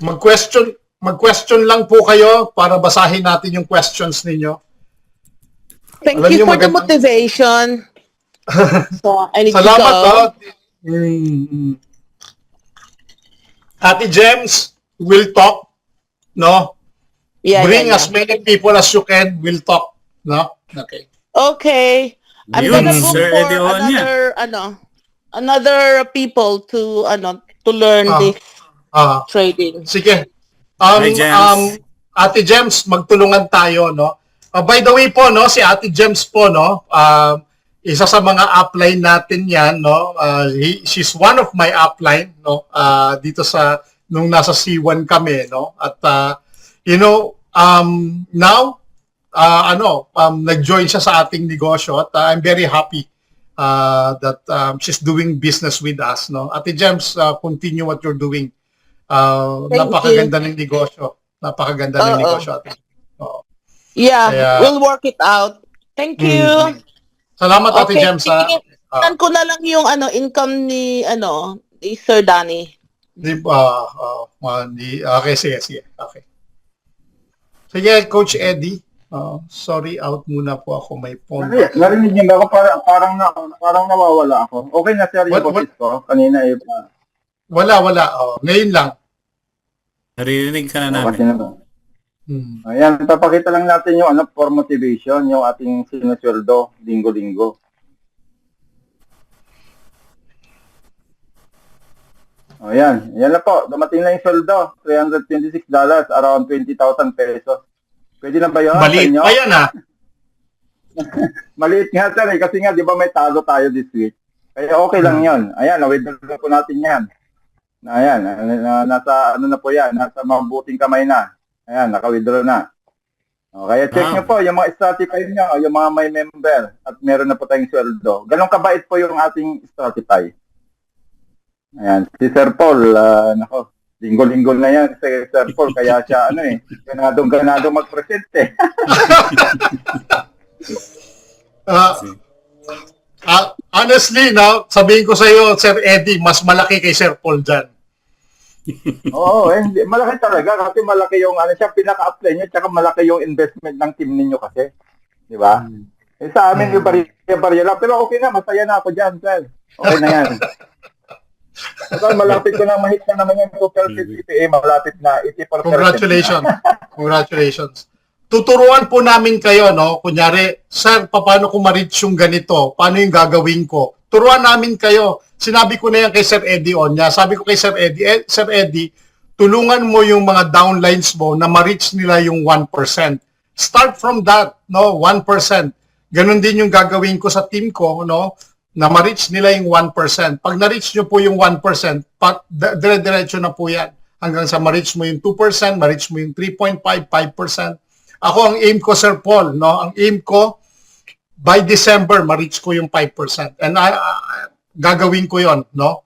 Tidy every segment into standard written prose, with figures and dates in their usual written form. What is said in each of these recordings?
Mag-question lang po kayo para basahin natin yung questions ninyo. Thank Alam you niyo, for the magandang- motivation. So, I need Salamat, to go. Ate Gems, we'll talk, no? Yeah, Bring yeah, as yeah. many people as you can, we'll talk, no? Okay. Okay. I'm Yun, gonna book Sir for Eddie Onya. another people to learn Ah. this Ah, trading. sige. Hi, Gems. Ate Gems, magtulungan tayo, no? By the way po, no, si Ate Gems po, no, isa sa mga upline natin yan, no? She's one of my upline, no? Dito nung nasa C1 kami, no? At, now, nag-join siya sa ating negosyo at I'm very happy that she's doing business with us, no? Ate Gems, continue what you're doing. Napakaganda ng negosyo. Napakaganda ng negosyo, ate. Oo. Yeah, Kaya- we'll work it out. Thank you. Salamat, Ate Gems. Tingnan ko na lang yung income ni Sir Danny. Okay, sige. Okay. Sige, Coach Eddie. Sorry, out muna po ako. May phone. Narinig niyo ba ako? Parang nawawala ako. Okay na, sir, yung boses ko. Kanina Wala. Ngayon lang. Narinig ka na kasi namin. na. Ayan, papakita lang natin yung for motivation, yung ating sinusweldo linggo-linggo. Ayan na po. Dumating na yung sweldo. $326, around 20,000 pesos. Pwede na ba yun? Maliit pa yan, ha? Maliit nga, sir, kasi nga, di ba may talo tayo this week? Kaya okay lang yun. Ayan, na-withdraw po natin yan. Ayan, nasa ano na po yan, nasa mabuting kamay na. Ayan, naka-withdraw na. Kaya check nyo po yung mga Stratify nyo, yung mga may member, at meron na po tayong sweldo. Ganun kabait po yung ating Stratify. Ayan, si Sir Paul, nako, linggo-linggo na yan si Sir Paul, kaya siya, ganadong mag-present eh. Honestly, no, sabihin ko sa iyo, Sir Eddie, mas malaki kay Sir Paul dyan. Oo, malaki talaga kasi malaki yung siya pinaka-apply niya tsaka malaki yung investment ng team ninyo kasi. Di ba? Sa amin yung barya lang. Pero okay na, masaya na ako dyan, sir. Okay na yan. So, malapit ko na mahit na naman yung total CPA, malapit na 84%. Congratulations. Tuturuan po namin kayo, no? Kunyari, sir, paano ko ma-reach yung ganito? Paano yung gagawin ko? Turuan namin kayo. Sinabi ko na yan kay Sir Eddie Onya. Sabi ko kay Sir Eddie, Sir Eddie, tulungan mo yung mga downlines mo na ma-reach nila yung 1%. Start from that, no? 1%. Ganun din yung gagawin ko sa team ko, no? Na ma-reach nila yung 1%. Pag na-reach nyo po yung 1%, dire-diretso na po yan. Hanggang sa ma-reach mo yung 2%, ma-reach mo yung 3.5%, 5%. Ako, ang aim ko, Sir Paul, no? Ang aim ko, by December, ma-reach ko yung 5%. And gagawin ko yon, no?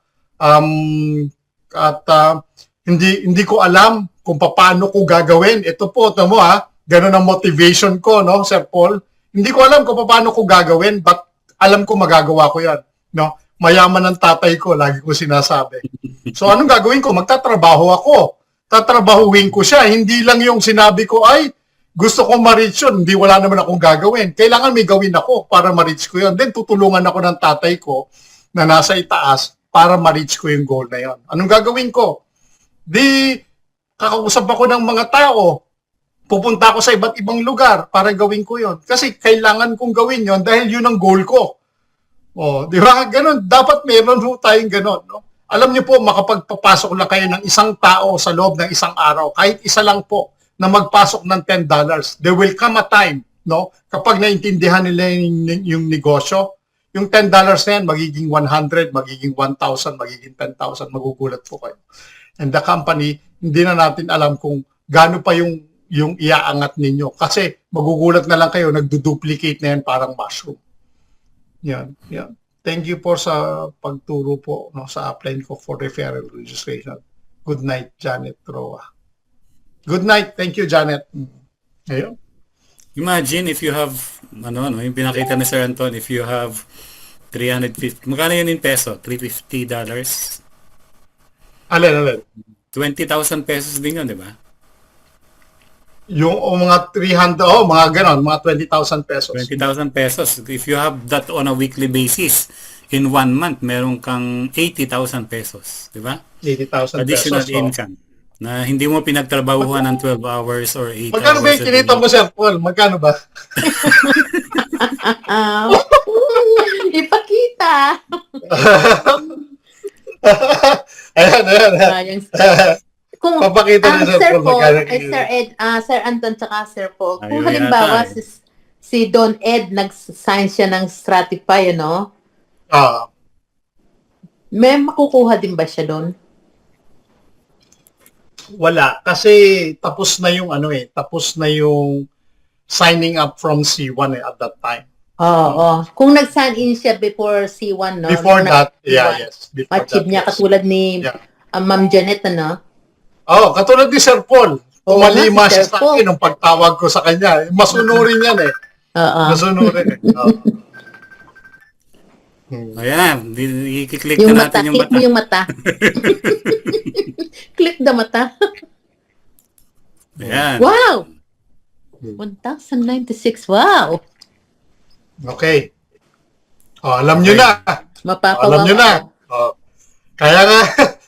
Hindi ko alam kung paano ko gagawin. Ito po, ito mo ganun ang motivation ko, no, Sir Paul? Hindi ko alam kung paano ko gagawin, but alam ko magagawa ko yan, no? Mayaman ng tatay ko, lagi ko sinasabi. So, anong gagawin ko? Magtatrabaho ako. Tatrabahuin ko siya. Hindi lang yung sinabi ko, ay, gusto ko ma-reach yun, hindi wala naman akong gagawin. Kailangan may gawin ako para ma-reach ko yun. Then tutulungan ako ng tatay ko na nasa itaas para ma-reach ko yung goal na yun. Anong gagawin ko? Kakausap ako ng mga tao. Pupunta ako sa iba't ibang lugar para gawin ko yun. Kasi kailangan kong gawin yun dahil yun ang goal ko. Di ba? Ganun. Dapat meron tayong ganun. No? Alam niyo po, makapagpapasok lang kayo ng isang tao sa loob ng isang araw. Kahit isa lang po na magpasok ng $10. There will come a time, no? Kapag naintindihan nila yung negosyo, yung $10 na yan, magiging 100, magiging 1,000, magiging 10,000, magugulat po kayo. And the company, hindi na natin alam kung gaano pa yung iaangat ninyo. Kasi magugulat na lang kayo, nagduduplicate na yan parang mushroom. Yan. Thank you po sa pagturo po, no, sa upline ko for referral registration. Good night, Janet Roa. Good night. Thank you, Janet. Ayun. Imagine if you have, yung pinakita ni Sir Anton, if you have 350, magkano yun in peso? $350? Alin. 20,000 pesos din yun, di ba? Yung mga 300, mga ganon, mga 20,000 pesos. 20,000 pesos. If you have that on a weekly basis, in 1 month, meron kang 80,000 pesos. Di ba? 80,000 Additional pesos. income. Na hindi mo pinagtrabahuhan ng 12 hours or 8 Magkano hours. ba yung a kinita day. mo, Sir Paul? Magkano ba? Ipakita. ayan. Sayang. Kung Papakita ni Sir Sir Paul Paul, magkano ay Sir Ed, Sir Anton tsaka Sir Paul, kung Ayun halimbawa yata, si Don Ed nag-sign siya ng Stratify, ano? Ah, May makukuha din ba siya doon? wala. Kasi tapos na yung tapos na yung signing up from C1 at that time. Oo. Kung nag-sign in siya before C1, no? Before Nung that, C1, yes. Before achieve that, niya yes. katulad ni Yeah. Ma'am Janet, ano? Katulad ni Sir Paul. Oo Tumalima nga, si siya Sir sa Paul. akin nung pagtawag ko sa kanya. Masunurin yan eh. Oo. Masunurin eh. Ayan, i-click Yung na mata, natin yung click mata. mo yung mata. Click the mata. Ayan. Wow! 1,096. Wow! Okay. Alam nyo na. Mapapawawa. Alam nyo na. Kaya nga,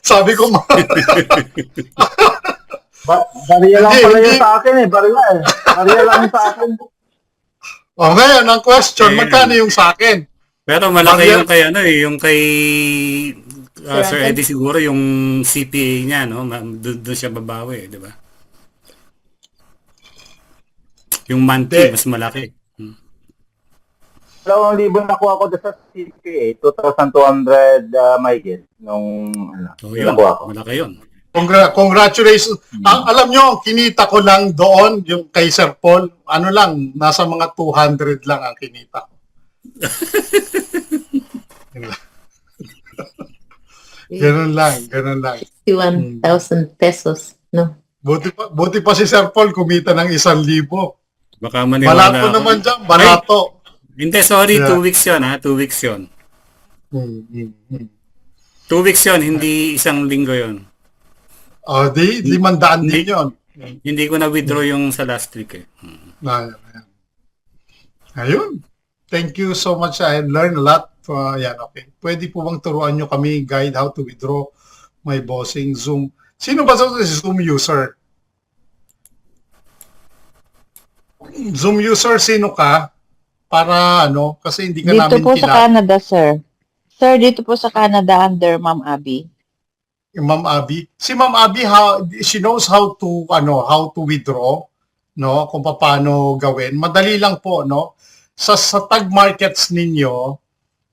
sabi ko, Bariya lang Hindi, pala hindi. yun sa akin eh. Bariya lang sa akin. ngayon, ang question, Ayun. magkano yung sa akin? Pero malaki Maria- yung kay yung kay Sir Sir Anton? Eddie siguro yung CPA niya, no? Doon siya babawi, di ba? Yung monthly Hindi. mas malaki. 2,000 nakuha ko doon sa CPA. 2,200 Michael. Nung So yun, nakuha ko. malaki yun. Congratulations. Alam nyo, ang kinita ko lang doon, yung kay Sir Paul, lang, nasa mga 200 lang ang kinita ko. Ganun lang. 61,000 pesos. No? Buti pa si Sir Paul kumita ng 1,000. Baka maniwala Balato ako. naman dyan, balato. Hindi, sorry, Yeah. 2 weeks yun, ha? 2 weeks yun. Hmm, hmm, hmm. 2 weeks yun, hindi isang linggo yun. Di 500 din yun. Hindi ko na-withdraw yung sa last week, eh. Ayan. Ayun. Thank you so much. I learned a lot. Okay. Pwede po bang turuan nyo kami guide how to withdraw my bossing Zoom? Sino ba sa Zoom user? Zoom user, sino ka? Para kasi hindi ka Dito namin po sa Canada, sir. Sir, dito po sa Canada under Ma'am Abby. Ma'am Abby. Si Ma'am Abby, she knows how to withdraw, no? Kung paano gawin. Madali lang po, no? Sa tag markets ninyo,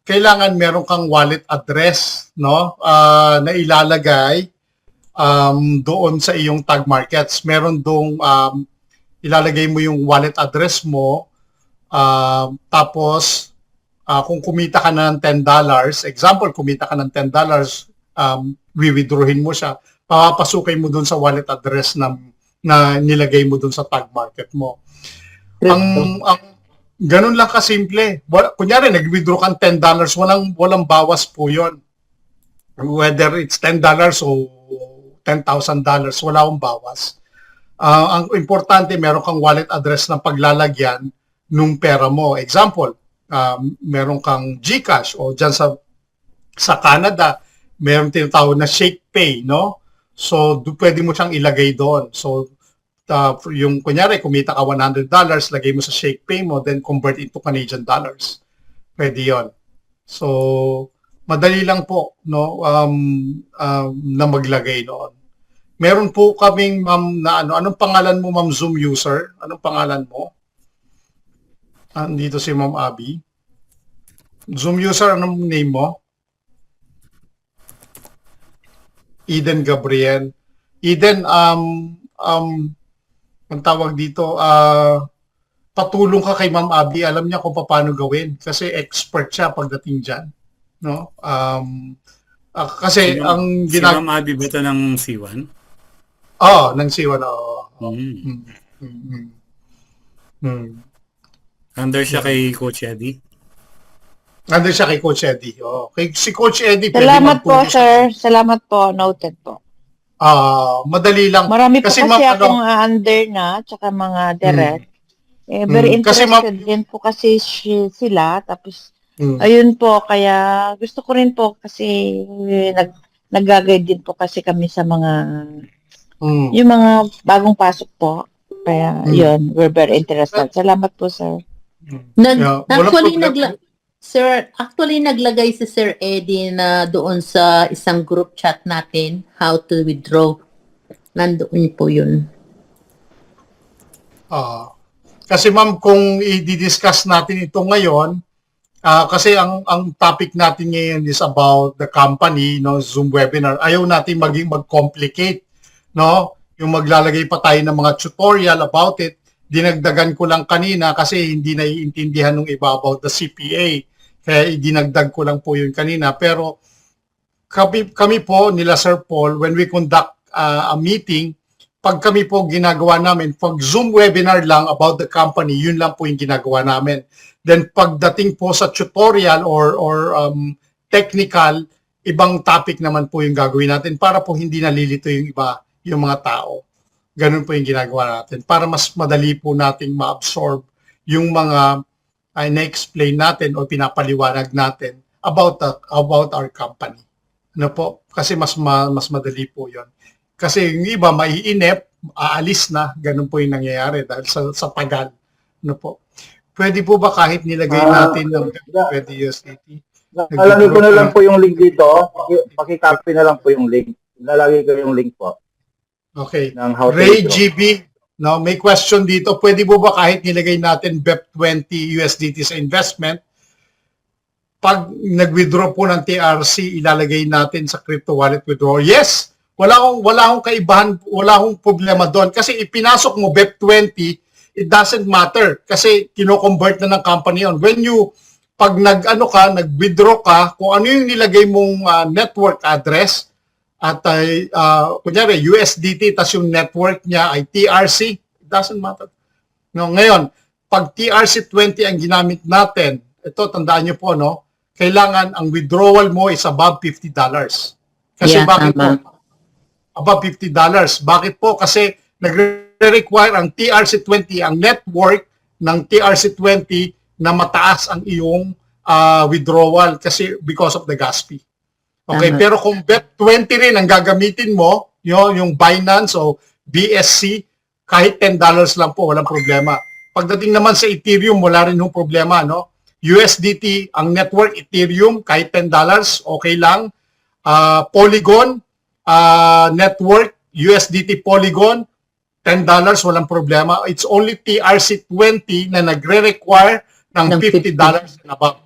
kailangan meron kang wallet address, no? Na ilalagay doon sa iyong tag markets. Meron dong ilalagay mo yung wallet address mo, tapos kung kumita ka na ng $10, example, kumita ka ng $10, withdrawin mo siya, papapasukin mo doon sa wallet address na nilagay mo doon sa tag market mo. Ang ganun lang kasimple. Kunyari, nag-withdraw kang $10, walang bawas po yon. Whether it's $10 o $10,000, wala akong bawas. Ang importante, meron kang wallet address na paglalagyan nung pera mo. Example, meron kang GCash o dyan sa Canada, meron tinatawag na ShakePay, no? So, pwede mo siyang ilagay doon. So, yung kunyari, kumita ka $100, lagay mo sa ShakePay mo, then convert into Canadian dollars. Pwede yon. So, madali lang po, no? Na maglagay noon. Meron po kaming, ma'am, na anong pangalan mo, ma'am, Zoom user? Anong pangalan mo? Dito si Ma'am Abby. Zoom user, anong name mo? Eden Gabriel. Eden, ang tawag dito, patulong ka kay Ma'am Abby. Alam niya kung paano gawin kasi expert siya pagdating dyan. No? Kasi ang Si Ma'am Abby ba ito ng C1? ng C1. Under siya kay Coach Eddie? Nandun siya kay Coach Eddie. Si Coach Eddie, pwede Salamat po, magtulong sa- sir. Salamat po. Noted po. madali lang. Marami po Kasi, kasi ma'am, akong under na, tsaka mga direct. Very Kasi, interested ma'am, din po kasi sila. Tapos, mm, ayun po, kaya gusto ko rin po kasi nag-guide din po kasi kami sa mga, mm, yung mga bagong pasok po. Kaya, mm. yun, we're very interested. Salamat po, sir. Yeah, walang problema. Actually naglagay si Sir Eddie na doon sa isang group chat natin, how to withdraw. Nandoon po yun. Kasi ma'am, kung i-discuss natin ito ngayon, kasi ang topic natin ngayon is about the company, no, Zoom webinar. Ayaw natin maging mag-complicate, no? Yung maglalagay pa tayo ng mga tutorial about it. Dinagdagan ko lang kanina kasi hindi naiintindihan ng iba about the CPA. Kaya dinagdag ko lang po yun kanina. Pero kami po nila Sir Paul, when we conduct a meeting, pag kami po ginagawa namin, pag Zoom webinar lang about the company, yun lang po yung ginagawa namin. Then pagdating po sa tutorial or technical, ibang topic naman po yung gagawin natin para po hindi nalilito yung iba, yung mga tao. Ganun po yung ginagawa natin para mas madali po nating ma-absorb yung mga na-explain natin o pinapaliwanag natin about our company. Ano po? Kasi mas madali po 'yon. Kasi yung iba maiinip, aalis na, ganun po yung nangyayari dahil sa tagal. Ano po? Pwede po ba kahit nilagay natin ng 20 USDT? Lalagay ko na lang po yung link dito. Pakicopy na lang po yung link. Lalagay ko yung link po. Okay. Ng how to Ray withdraw. GB, no, may question dito. Pwede po ba kahit nilagay natin BEP20 USDT sa investment, pag nag-withdraw po ng TRC, ilalagay natin sa crypto wallet withdrawal? Yes. Wala akong kaibahan, wala akong problema doon. Kasi ipinasok mo BEP20, it doesn't matter. Kasi kino-convert na ng company yon. When you, pag nag-withdraw ka, kung ano yung nilagay mong network address, at kunyari USDT, tas yung network niya ay TRC, it doesn't matter. No, ngayon, pag TRC20 ang ginamit natin, ito tandaan niyo po, no, kailangan ang withdrawal mo is above $50. Kasi Yeah, bakit tama. po? Above $50. Bakit po? Kasi nagre-require ang TRC20, ang network ng TRC20 na mataas ang iyong withdrawal kasi because of the gas fee. Okay, Tama. pero kung BEP20 rin ang gagamitin mo, yung Binance o BSC, kahit $10 lang po, walang problema. Pagdating naman sa Ethereum, wala rin yung problema, no? USDT, ang network Ethereum, kahit $10, okay lang. Polygon, network, USDT Polygon, $10, walang problema. It's only TRC20 na nagre-require ng Ng $50 and above.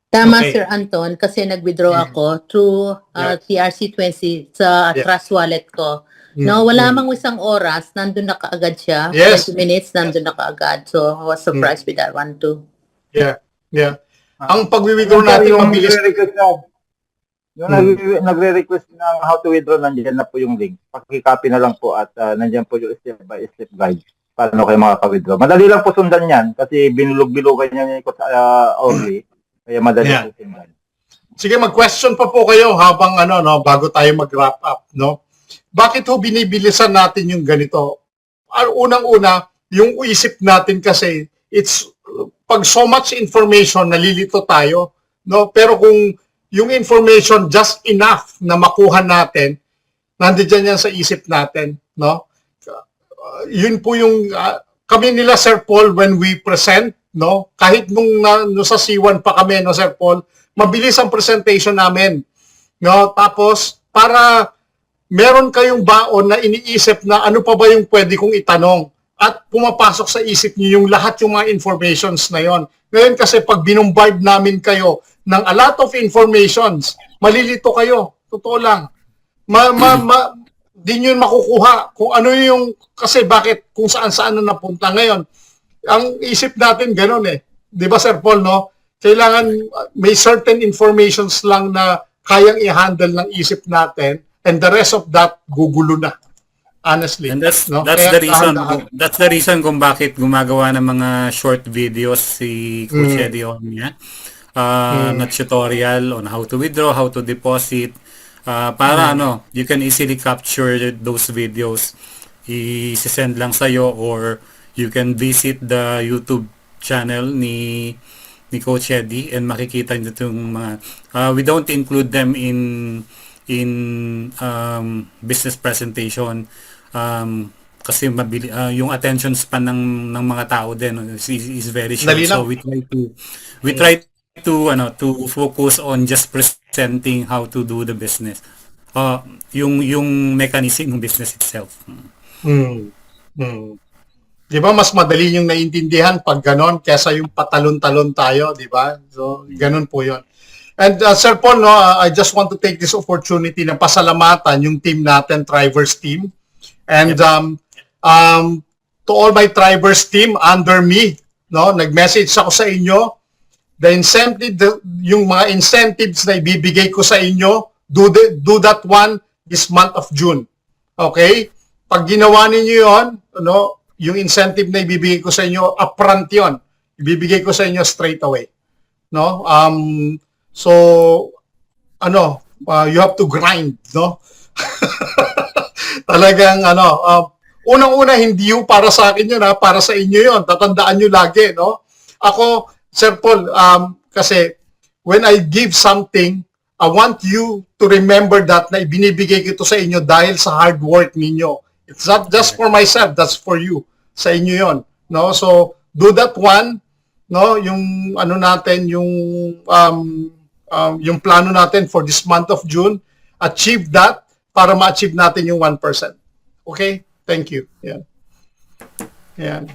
Tama, Okay. Sir Anton, kasi nag-withdraw ako through TRC20 sa Yeah. Trust Wallet ko. No, wala mang isang oras, nandun na kaagad siya. Yes. 20 minutes, nandun na kaagad. So, I was surprised with that one too. Yeah, yeah. Ang pag-withdraw Yung natin, yung mabilis. nagre-request na, yung nagre-request ng how to withdraw, nandiyan na po yung link. Pakicopy na lang po at nandiyan po yung step-by-step guide. Paano kayo makaka-withdraw. Madali lang po sundan yan kasi binulog-bilugan niya ko sa Orly. Kaya madali Yeah. po sundan. Sige, mag-question pa po kayo habang bago tayo mag-wrap up, no? Bakit ho binibilisan natin yung ganito? Unang-una, yung isip natin kasi pag so much information nalilito tayo, no? Pero kung yung information just enough na makuha natin, nandiyan yan sa isip natin, no? Yun po yung kami nila Sir Paul when we present, no? Kahit nung sa C1 pa kami, no, Sir Paul, mabilis ang presentation namin, no? Tapos para meron kayong baon na iniisip na ano pa ba yung pwede kong itanong at pumapasok sa isip niyo yung lahat yung mga informations na yon. Ngayon kasi pag binumbard namin kayo ng a lot of informations, malilito kayo. Totoo lang. Di nyo makukuha kung ano yung, kasi bakit, kung saan-saan na napunta ngayon. Ang isip natin ganun eh. Di ba Sir Paul, no? Kailangan may certain informations lang na kayang i-handle ng isip natin and the rest of that gugulo na. Honestly. And that's no? that's Kaya the reason dahan-dahan. that's the reason kung bakit gumagawa ng mga short videos si Coach Eddie Omnia na tutorial on how to withdraw, how to deposit. Para you can easily capture those videos. I-send lang sa'yo or you can visit the YouTube channel ni Coach Eddie and makikita nyo itong mga we don't include them in business presentation kasi yung attention span ng mga tao din is very short. Dali lang. So we try to focus on just presenting how to do the business. Yung mechanism ng business itself. Di ba mas madali yung naiintindihan pag ganon kesa yung patalon-talon tayo, di ba? So, ganon po yun. And Sir Paul, I just want to take this opportunity na pasalamatan yung team natin, Trivers team. And to all my Trivers team under me, nag-message ako sa inyo. Yung mga incentives na ibibigay ko sa inyo, do that one this month of June. Okay? Pag ginawa ninyo yun, yung incentive na ibibigay ko sa inyo, upfront yun. Ibibigay ko sa inyo straight away. So, you have to grind, Talagang, unang-una, hindi yung para sa akin yun, para sa inyo yun. Tatandaan nyo lagi, Ako, Sir Paul, kasi, when I give something, I want you to remember that na ibinibigay ko ito sa inyo dahil sa hard work ninyo. It's not just for myself, that's for you. Sa inyo yon, So do that one, yung natin, yung plano natin for this month of June, achieve that para ma-achieve natin yung 1%. Okay? Thank you. Yan. Yan.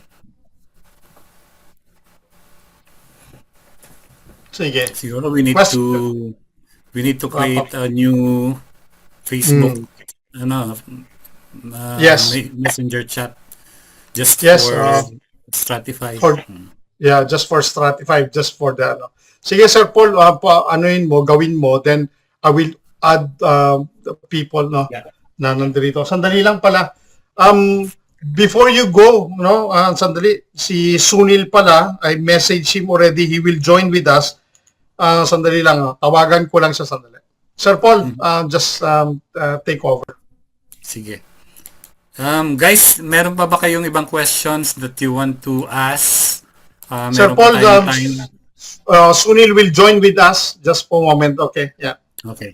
Sige. Siguro we need to create a new Facebook Yes. messenger chat just Yes, for Stratify. Just for Stratify, just for the Sige Sir Paul, gawin mo, then I will add the people na nandito. Sandali lang pala. Before you go, sandali, si Sunil pala, I messaged him already, he will join with us. Sandali lang, tawagan ko lang siya sandali. Sir Paul, just take over. Sige. Guys, meron pa ba kayong ibang questions that you want to ask? Sir Meron Paul, pa tayong time. Sunil will join with us just for a moment. Okay, yeah. Okay.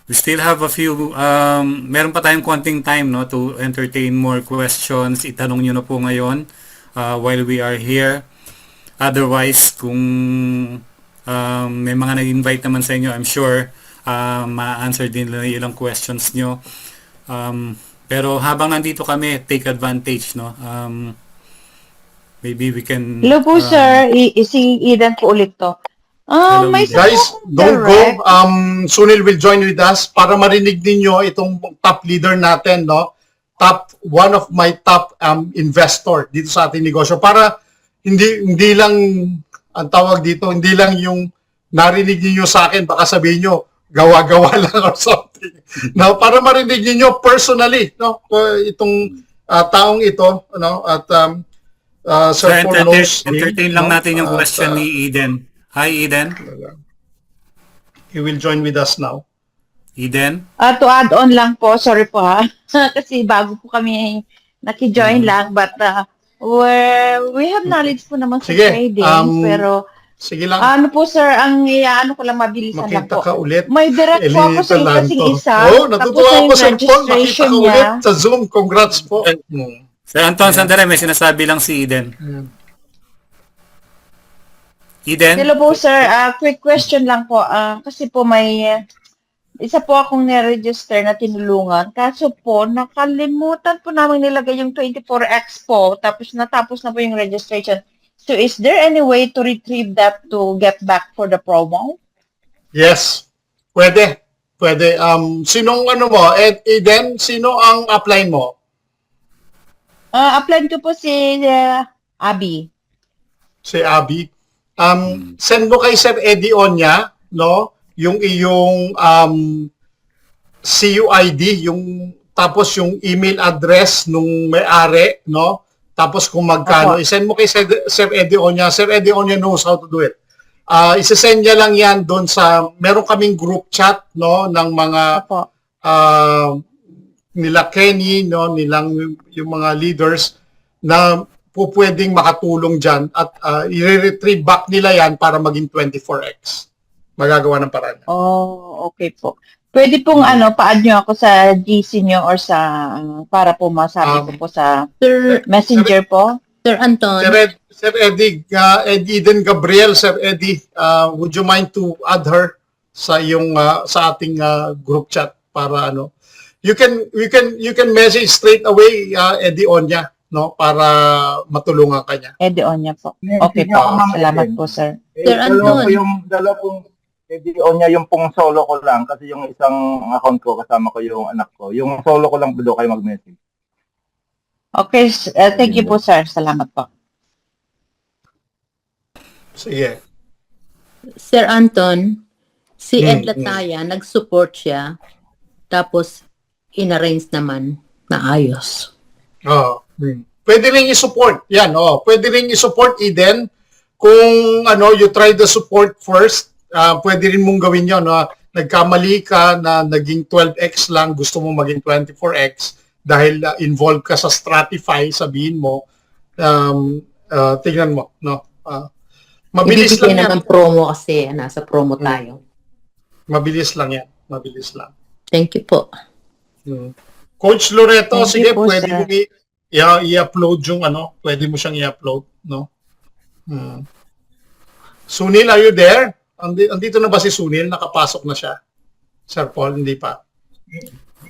We still have a few, meron pa tayong konting time to entertain more questions. Itanong nyo na po ngayon while we are here. Otherwise, kung may mga nag-invite naman sa inyo, I'm sure ma-answer din nila ilang questions nyo. Pero habang nandito kami, take advantage, maybe we can... Hello po, sir. Si Eden po ulit to. Hello, May Eden. Guys, don't go. direct. Sunil will join with us para marinig ninyo itong top leader natin, one of my top investor dito sa ating negosyo. Para hindi lang ang tawag dito, hindi lang yung narinig niyo sa akin, baka sabihin nyo, gawa-gawa lang or something. Para marinig niyo personally, itong taong ito, at Sir Paul knows him, entertain lang natin yung question ni Eden. Hi, Eden. He will join with us now. Eden? To add on lang po, sorry po ha. Kasi bago po kami naki-join lang, but we have knowledge po naman sa Sige, trading, pero sige lang, ano po sir, ang ano ko lang mabilisan lang makita po. ka ulit. May direct po ako sa kasing isa. Natutuwa ako, Sir Paul. Makita ka ulit sa Zoom. Congrats po. Sir Anton, sandali, may sinasabi lang si Eden. Eden? Hello po sir, quick question lang po. Kasi po may isa po akong niregister na tinulungan. Kaso po, nakalimutan po namin nilagay yung 24X po. Tapos natapos na po yung registration. So is there any way to retrieve that to get back for the promo? Yes. Pwede. Sinong mo? Eden, sino ang apply mo? Apply ko po si Abby. Si Abby. Send mo kay Sir Eddie Onya, yung iyong CUID, tapos yung email address nung may-ari, tapos kung magkano, Opo. isend mo kay Sir Eddie Onya. Sir Eddie Onya knows how to do it. Isasend niya lang yan doon sa, meron kaming group chat, no, ng mga Opo. nila Kenny, no, nilang yung mga leaders na po pwedeng makatulong dyan at i-retrieve back nila yan para maging 24x. Magagawa ng paraan. Oh, okay po. Pwede pong pa-add nyo ako sa GC nyo or sa para po masabi ko po sa Sir, Messenger po. Sir Anton, Sir Eddie, Eden Gabriel, Sir Eddie, would you mind to add her sa yung sa ating group chat para you can message straight away Eddie Onya, no, para matulungan ka niya. Edeonya po. Okay po. Salamat po, sir. Sir Anton. Dalawa pong video niya, yung pong solo ko lang kasi yung isang account ko kasama ko yung anak ko. Yung solo ko lang po kayo mag-message. Okay, thank you po, sir. Salamat po. Sige. Sir Anton, si Ed Lataya, nag-support siya, tapos in-arrange naman na ayos. Pwede ring i-support. Yan, pwede ring i-support Eden kung you try the support first. Pwede rin mong gawin 'yon, no? Nagkamali ka na naging 12x lang, gusto mo maging 24x dahil involved ka sa Stratify, sabihin mo, tingnan mo, no? Mabilis Ibibigay lang yan. naman promo kasi nasa promo tayo. Mabilis lang yan. Mabilis lang. Thank you po. Coach Loreto, Thank sige, you po, pwede sir. mo i-upload yung pwede mo siyang i-upload, no? Sunil, are you there? Andito na ba si Sunil? Nakapasok na siya? Sir Paul, hindi pa.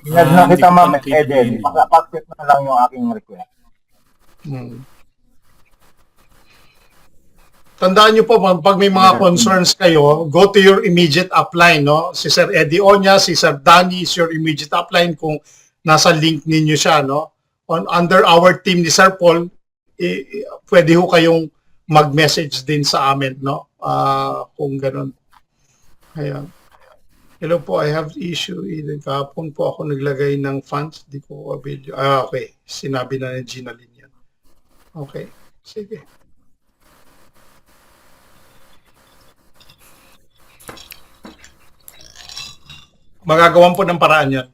Inad na kita, Ma'am hindi ko Eden. makita. Pag-accept na lang yung aking request. Tandaan niyo po, pag may mga concerns kayo, go to your immediate upline, no? Si Sir Eddie Onya, si Sir Danny is your immediate upline kung nasa link ninyo siya, no? Under our team ni Sir Paul, pwede ho kayong mag-message din sa amin, no? Kung ganun. Ayan. Hello po, I have issue. Kahapon po ako naglagay ng funds. Di ko avail. Okay. Sinabi na ni Gina Lin yan. Okay. Sige. Magagawan po ng paraan yan.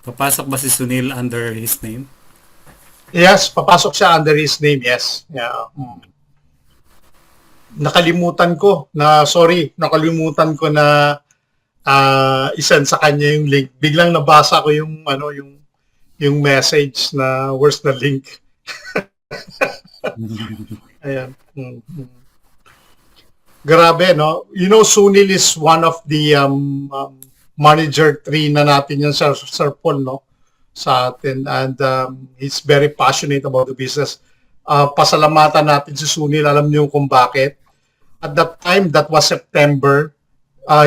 Papasok ba si Sunil under his name? Yes, papasok siya under his name, yes. Yeah. Nakalimutan ko na isend sa kanya yung link. Biglang nabasa ko yung yung message na where's the link. Ayan. Grabe, no? You know, Sunil is one of the manager 3 na natin yan, Sir Paul, no? Sa atin. And he's very passionate about the business. Pasalamatan natin si Sunil. Alam niyo kung bakit. At that time, that was September,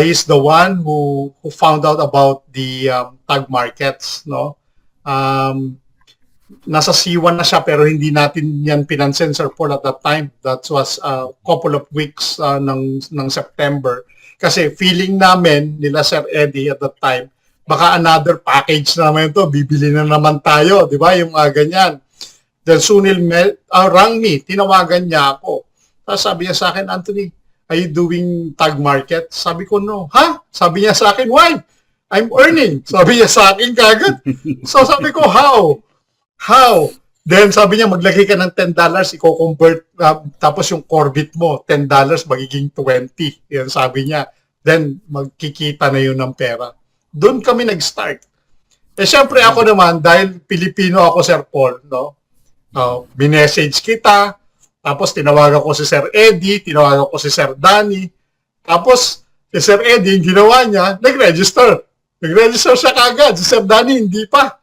he's the one who found out about the tag markets, no? Nasa C1 na siya pero hindi natin yan pinansin, Sir Paul, at that time. That was a couple of weeks ng September. Kasi feeling namin nila Sir Eddie at that time, baka another package na naman ito, bibili na naman tayo, di ba? Yung ganyan. Then Sunil rang me, tinawagan niya ako. Tapos sabi niya sa akin, Anthony, are you doing tag market? Sabi ko, no. Ha? Sabi niya sa akin, why? I'm earning. Sabi niya sa akin kagad. So sabi ko, how? How? Then sabi niya, maglagay ka ng $10, i-convert, tapos yung Corbit mo, $10, magiging 20. Yan sabi niya. Then magkikita na yun ng pera. Doon kami nag-start. Syempre ako naman, dahil Pilipino ako, Sir Paul, no? Binessage kita, tapos tinawagan ko si Sir Eddie, tinawagan ko si Sir Danny, tapos si Sir Eddie, yung ginawa niya, nag-register. Nag-register siya kagad. Si Sir Danny, hindi pa.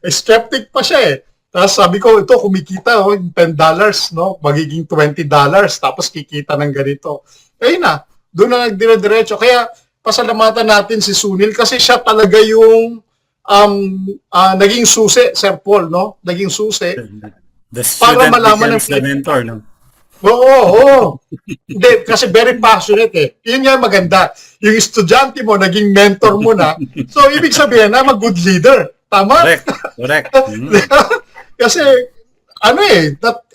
Skeptic pa siya eh. Tapos sabi ko, ito kumikita, $10, no? Magiging $20, tapos kikita ng ganito. Ayun na, doon na nagdire-diretso. Kaya, pasalamatan natin si Sunil kasi siya talaga yung naging susi, Sir Paul, no? Naging susi. The Para student malaman becomes the mentor, no? Oo. Hindi, kasi very passionate eh. Yun nga maganda. Yung estudyante mo, naging mentor mo na. So, ibig sabihin na mag-good leader. Tama? Correct. Kasi,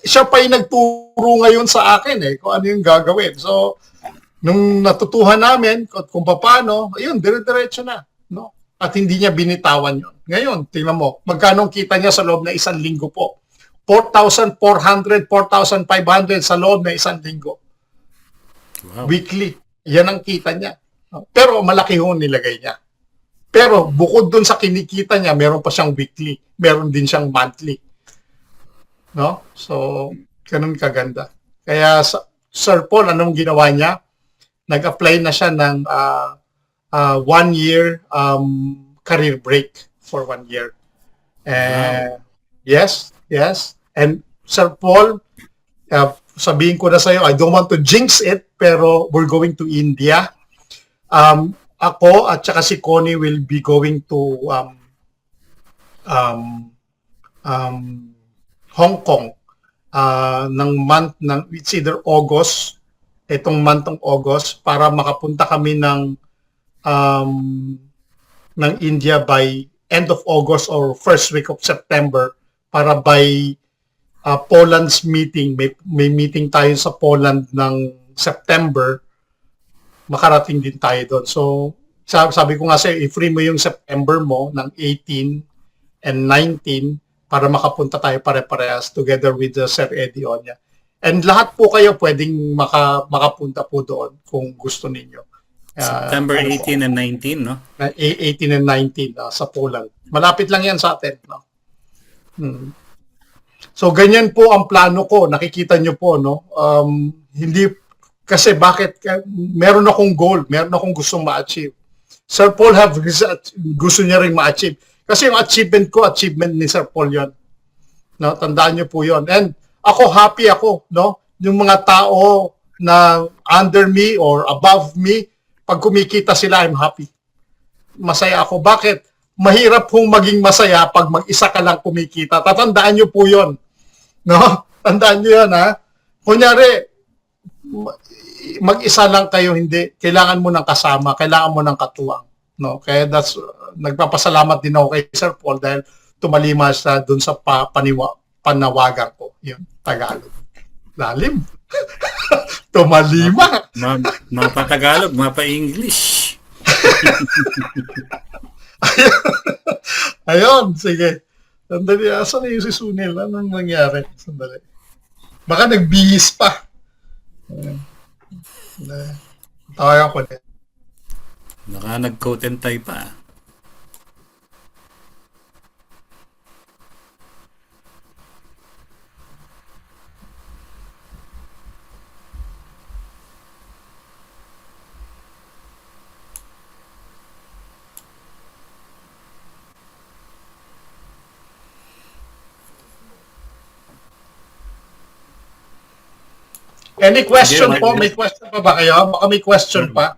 siya pa yung nagturo ngayon sa akin kung ano yung gagawin. So, nung natutuhan namin kung paano, ayun, dire-diretso na. No? At hindi niya binitawan yun. Ngayon, tingnan mo, magkano kita niya sa loob na isang linggo po? 4,400, 4,500 sa loob na isang linggo. Wow. Weekly. Yan ang kita niya. Pero malaki ho nilagay niya. Pero bukod dun sa kinikita niya, meron pa siyang weekly. Meron din siyang monthly. No? So, ganun kaganda. Kaya, Sir Paul, anong ginawa niya? Nag-apply na siya ng 1 year career break for 1 year. Yes. And Sir Paul, sabihin ko na sa'yo, I don't want to jinx it, pero we're going to India. Ako at saka si Connie will be going to Hong Kong ng month ng it's either August, itong month ng August, para makapunta kami ng India by end of August or first week of September para by Poland's meeting. May meeting tayo sa Poland ng September, makarating din tayo doon. So, sabi ko nga sa'yo, i-free mo yung September mo ng 18 and 19 para makapunta tayo pare-parehas together with Sir Eddie Onya. And lahat po kayo pwedeng makapunta po doon kung gusto ninyo. September 18 and 19, no? 18 and 19 sa Poland. Malapit lang yan sa atin. No? So, ganyan po ang plano ko. Nakikita nyo po, no? Hindi, kasi bakit? Meron akong goal. Meron akong gustong ma-achieve. Sir Paul gusto niya rin ma-achieve. Kasi yung achievement ni Sir Paul yon. No? Tandaan nyo po yon. And ako, happy ako. No? Yung mga tao na under me or above me, pag kumikita sila, I'm happy. Masaya ako. Bakit? Mahirap pong maging masaya pag mag-isa ka lang kumikita. Tatandaan nyo po yon. No? Tandaan nyo yan, ha? Kunyari, mag-isa lang kayo, hindi. Kailangan mo ng kasama, kailangan mo ng katuwang. No? Kaya nagpapasalamat din ako kay Sir Paul dahil tumalima siya dun sa panawagan ko. Yun, Tagalog. Lalim. Tumalima. Mapa-Tagalog, mapa-English. Ayun, sige. Sandali, asan na yung si Sunil? Anong nangyari? Sandali. Baka nagbihis pa. Tawagan ko na. Baka nag-coat and tie pa. Any question Sige, po? May question pa ba kayo? Baka may question pa.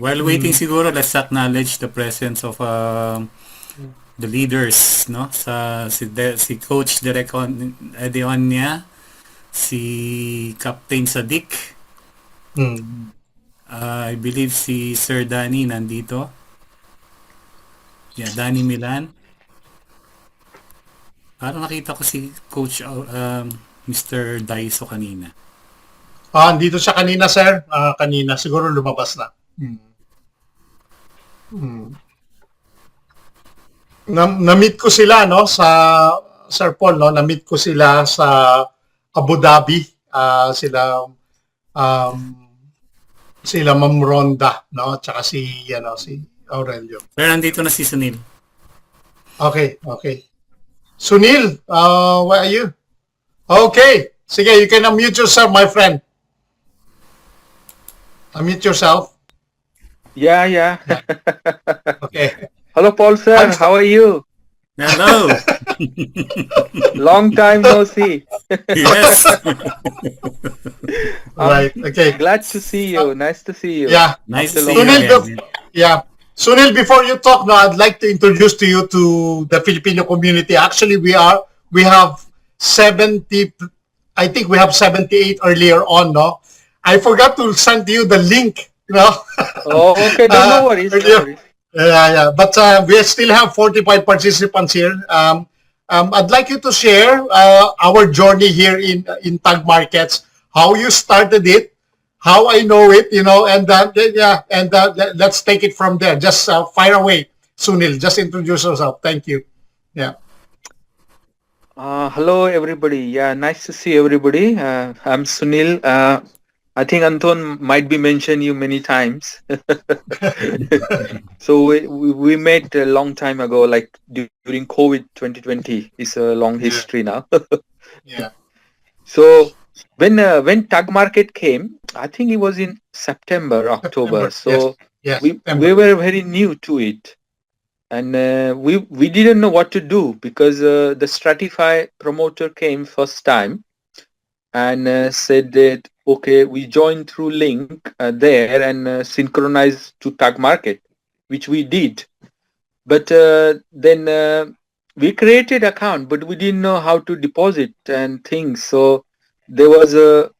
While waiting siguro, let's acknowledge the presence of the leaders, no? Si Coach Direk Eddie Onya, si Captain Sadik, I believe si Sir Danny nandito. Yeah, Danny Milan. Parang nakita ko si Coach Mr. Daiso kanina. Andito siya kanina, sir. Kanina. Siguro lumabas na. Na-meet ko sila, no? Sa Sir Paul, no? Na-meet ko sila sa Abu Dhabi. Sila Ma'am Ronda, no? Tsaka si Aurelio. Pero nandito na si Sunil. Okay. Sunil, where are you? Okay. Sige, you can unmute yourself, my friend. Unmute yourself. Yeah. Okay. Hello, Paul sir. How are you? Hello! Long time no see. Yes! Right. Okay. Glad to see you. Nice to see you. Yeah. Nice to After see long you Sunil, again. Sunil, before you talk, no, I'd like to introduce to you to the Filipino community. Actually, we have 70, I think we have 78 earlier on, no? I forgot to send you the link, you know? Oh, okay. No worries. No earlier. worries. Yeah. But we still have 45 participants here. I'd like you to share our journey here in Tag Markets, how you started it, how I know it, and let's take it from there. Just fire away, Sunil. Just introduce yourself. Thank you. Yeah. Hello, everybody. Yeah, nice to see everybody. I'm Sunil. I think Anton might be mentioned you many times. So we met a long time ago, like during COVID 2020. It's a long history now. Yeah. So when Tag Market came, I think it was in September, October. September, So yes. we were very new to it, and we didn't know what to do because the Stratify promoter came first time and said that okay, we joined through link there and synchronized to Tag Market, which we did. But then we created account, but we didn't know how to deposit and things. So there was a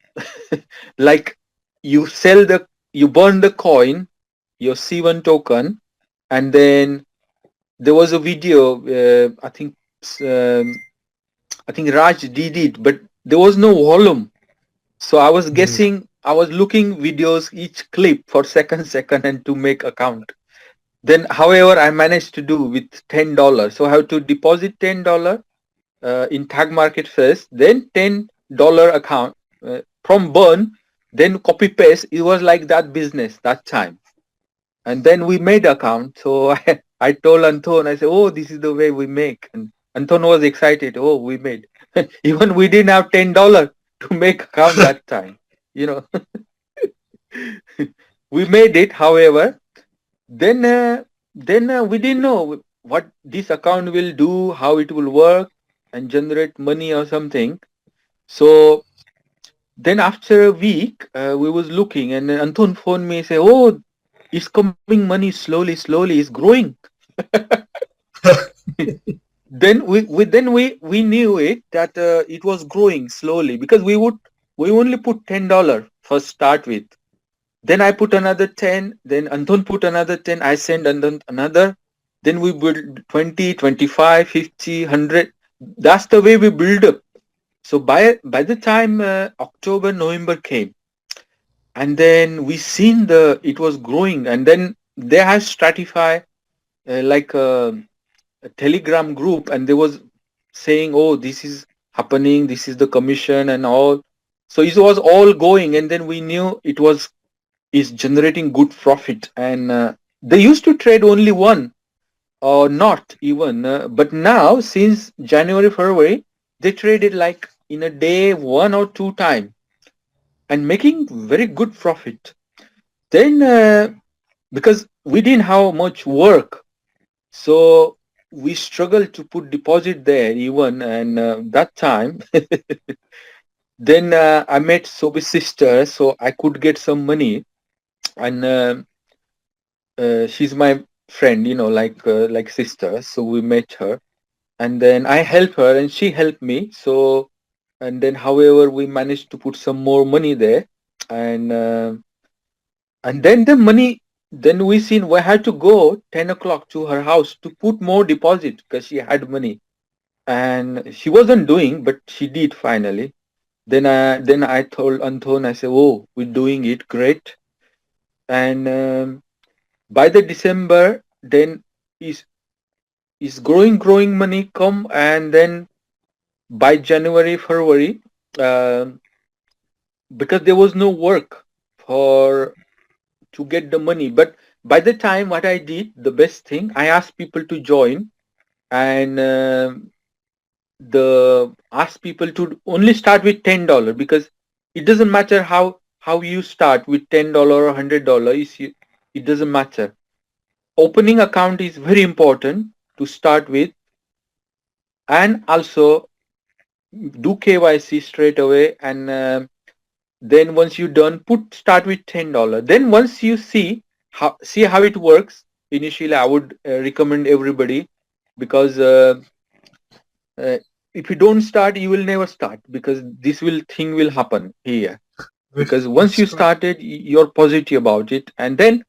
like you burn the coin, your C1 token, and then there was a video. I think Raj did it, but there was no volume. So I was guessing, I was looking videos each clip for second and to make account. Then, however, I managed to do with $10. So I have to deposit $10 in Tag Market first, then $10 account from burn, then copy paste. It was like that business that time. And then we made account. So I told Anton, I said, oh, this is the way we make. And Anton was excited. Oh, we made. Even we didn't have $10 to make account that time. We made it, however. Then we didn't know what this account will do, how it will work and generate money or something. So then after a week, we was looking and Anton phoned me and said, oh, it's coming money slowly, it's growing. Then we knew it that it was growing slowly because we only put $10 first start with. Then I put another 10, then Anton put another 10, I sent another, then we build 20, 25, 50, 100. That's the way we build up. So by the time October, November came, and then we seen it was growing, and then they have Stratify like a Telegram group, and they was saying, oh, this is happening, this is the commission and all. So it was all going, and then we knew is generating good profit. And they used to trade only one or not even, but now since January, February, they traded like in a day 1 or 2 times and making very good profit. Then because we didn't have much work, so we struggled to put deposit there even, and that time then I met Sobi's sister, so I could get some money, and she's my friend, like sister. So we met her, and then I helped her, and she helped me. So, and then, however, we managed to put some more money there, and then the money. Then we had to go 10 o'clock to her house to put more deposit because she had money, and she wasn't doing, but she did finally. Then I told Anton, I said, oh, we're doing it great. And by the December, then is growing money come, and then by January, February, because there was no work to get the money. But by the time what I did, the best thing, I asked people to join, and ask people to only start with $10 because it doesn't matter how you start with $10 or $100. It doesn't matter. Opening account is very important to start with, and also do KYC straight away, and then once you're done, start with $10. Then once you see how it works, initially I would recommend everybody, because if you don't start, you will never start, because this thing will happen here. Because once you started, you're positive about it, and then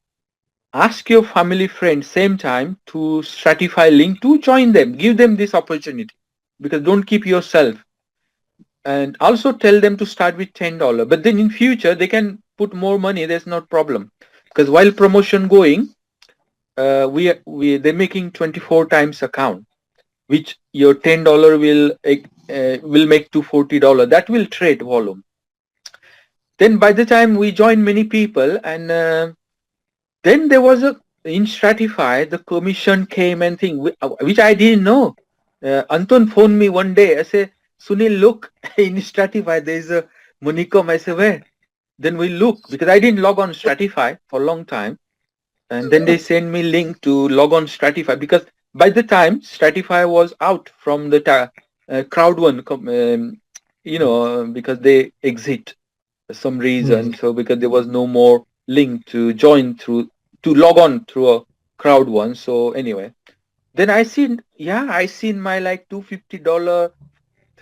ask your family friends same time to Stratify link to join them, give them this opportunity. because don't keep yourself. And also tell them to start with $10. But then in future they can put more money. There's no problem, because while promotion going, they're making 24 times account, which your $10 will make to $40. That will trade volume. Then by the time we joined many people, and then there was in Stratify, the commission came and thing, which I didn't know. Anton phoned me one day. I said, Sunil, look, in Stratify, there's a money come. I said, where? Then we look, because I didn't log on Stratify for a long time. And then they sent me link to log on Stratify, because by the time Stratify was out from the crowd one, because they exit for some reason. So because there was no more link to join to log on through a crowd one. So anyway, then I seen my like $250,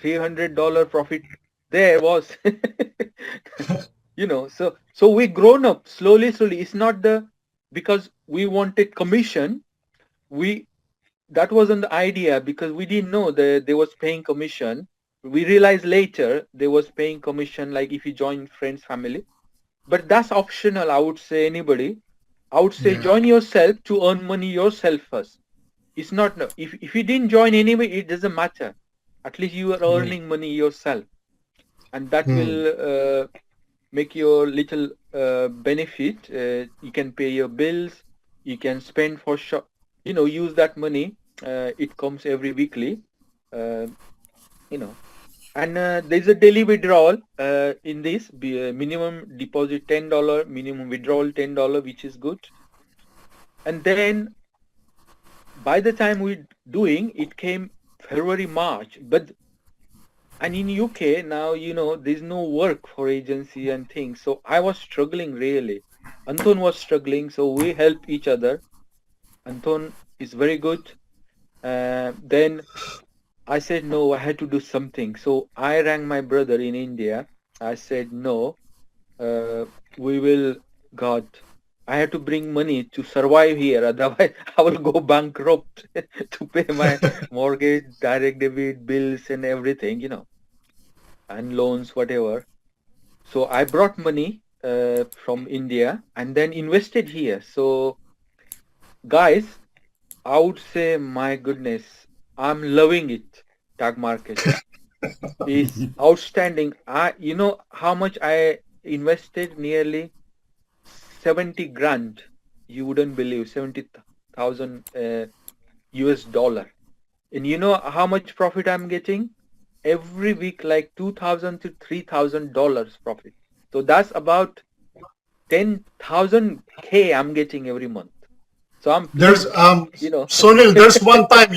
$300 profit. There was, so we grown up slowly. It's not because we wanted commission. That wasn't the idea, because we didn't know that they was paying commission. We realized later they was paying commission, like if you join friends, family. But that's optional, I would say. Anybody, I would say join yourself to earn money yourself first. It's not, if you didn't join anyway, it doesn't matter. At least you are earning money yourself, and that will make your little benefit. You can pay your bills, you can spend for shop, use that money. It comes every weekly, and there's a daily withdrawal in this. Minimum deposit $10, minimum withdrawal $10, which is good. And then by the time we're doing, it came February, March. And in UK now, there's no work for agency and things. So I was struggling really. Anton was struggling, so we help each other. Anton is very good. Then I said, no, I had to do something. So I rang my brother in India. I said, no, I have to bring money to survive here. Otherwise, I will go bankrupt to pay my mortgage, direct debit, bills and everything, and loans, whatever. So I brought money from India and then invested here. So guys, I would say, my goodness, I'm loving it. Tag market is outstanding. You know how much I invested? Nearly 70 grand. You wouldn't believe, 70,000 US dollar. And you know how much profit I'm getting? Every week, like $2,000 to $3,000 profit. So that's about 10,000 K I'm getting every month. So I'm There's you know Sunil, there's one time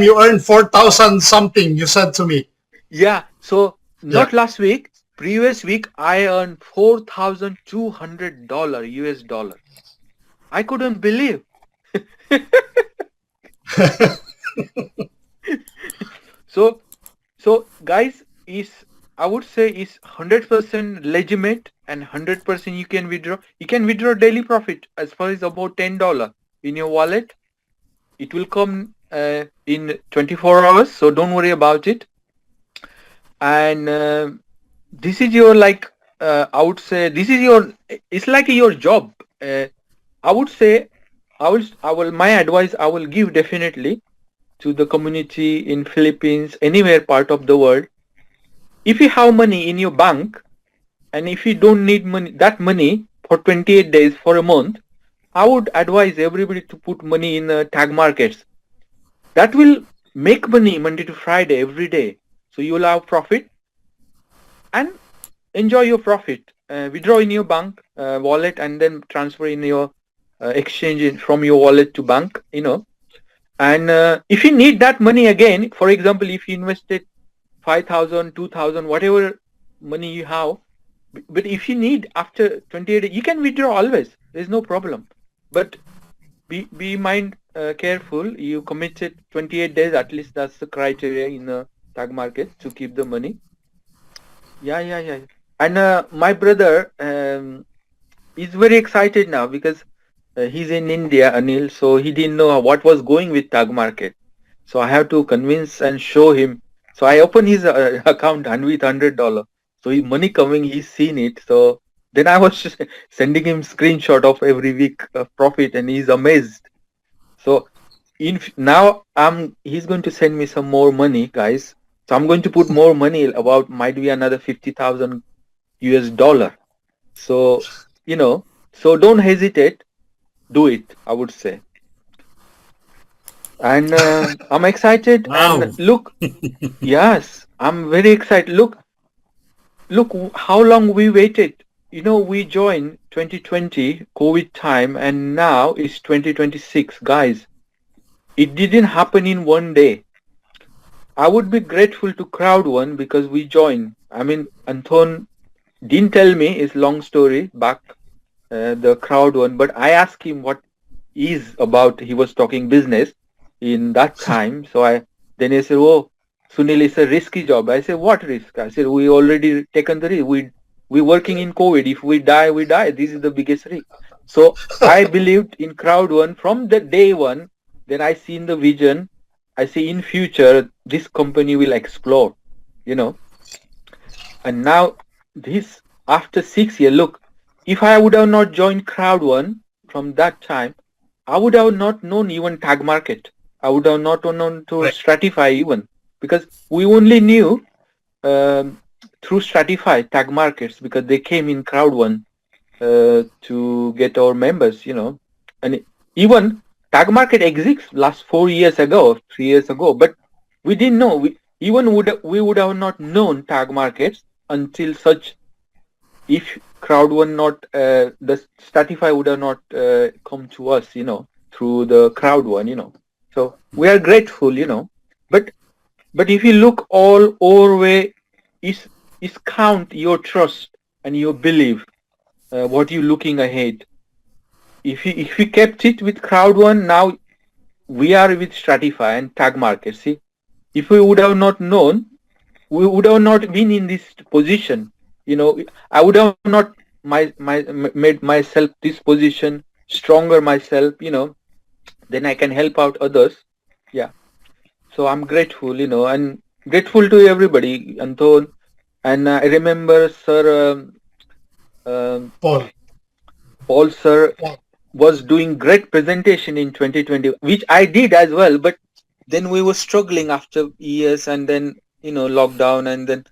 you earned 4,000 something, you said to me. yeah. So not last week, previous week I earned $4,200 US dollar. I couldn't believe. So guys, I would say is 100% legitimate and 100% you can withdraw. You can withdraw daily profit as far as about $10 in your wallet. It will come in 24 hours, so don't worry about it. And this is your I would say this is it's like your job. I would say my advice I will give definitely to the community in Philippines, anywhere part of the world. If you have money in your bank, and if you don't need that money for 28 days, for a month, I would advise everybody to put money in tag markets. That will make money Monday to Friday every day. So you will have profit and enjoy your profit. Withdraw in your bank wallet and then transfer in your exchange from your wallet to bank, And if you need that money again, for example, if you invested 5,000, 2,000, whatever money you have, but if you need after 28 days, you can withdraw always. There's no problem. But be careful. You committed 28 days, at least that's the criteria in the tag market to keep the money. Yeah. And my brother is very excited now, because he's in India, Anil, so he didn't know what was going with tag market. So I have to convince and show him. So I open his account and with $100. So his money coming, he's seen it. So then I was just sending him screenshot of every week profit, and he's amazed. So now he's going to send me some more money, guys. So I'm going to put more money, about might be another 50,000 US dollar. So so don't hesitate, do it, I would say. And I'm excited. Wow. And look, yes, I'm very excited. Look how long we waited. We joined 2020 COVID time, and now it's 2026, guys. It didn't happen in one day. I would be grateful to Crowd1 because we joined. I mean, Anton didn't tell me, it's long story back, the Crowd1, but I asked him what is about. He was talking business in that time. So then he said, oh, Sunil, it's a risky job. I said, what risk? I said, we already taken the risk. We working in COVID. If we die, we die. This is the biggest risk. So I believed in Crowd1 from the day one. Then I seen the vision. I see in future this company will explode, And now this, after 6 years, look, if I would have not joined Crowd1 from that time, I would have not known even Tag Market. I would have not known to Stratify even, because we only knew through Stratify Tag Markets, because they came in Crowd1 to get our members, and even Tag Market exists last 4 years ago, 3 years ago, but we didn't know. We would have not known Tag Markets until such, if Crowd1 not, the Stratify would have not come to us, through the Crowd1, So we are grateful, But if you look all over way, is count your trust and your belief, what you looking ahead. If we kept it with Crowd1, now we are with Stratify and Tag Market. See, if we would have not known, we would have not been in this position. I would have not made myself this position stronger myself. Then I can help out others. Yeah. So I'm grateful, and grateful to everybody, Anton. And I remember, Sir Paul, sir, was doing great presentation in 2020, which I did as well, but then we were struggling after years, and then lockdown, and then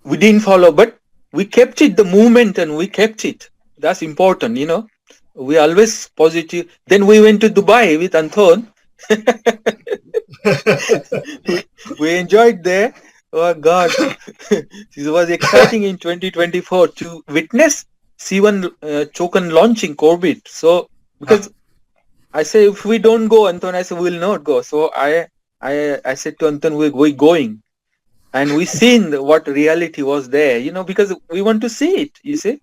we didn't follow, but we kept it, the movement, and we kept it. That's important, we always positive. Then we went to Dubai with Anton. we enjoyed there. Oh God, it was exciting in 2024 to witness C1 token launching Corbit. So because I say, if we don't go, Anton, I said we will not go. So I said to Anton, we're going, and we seen what reality was there, because we want to see it, you see,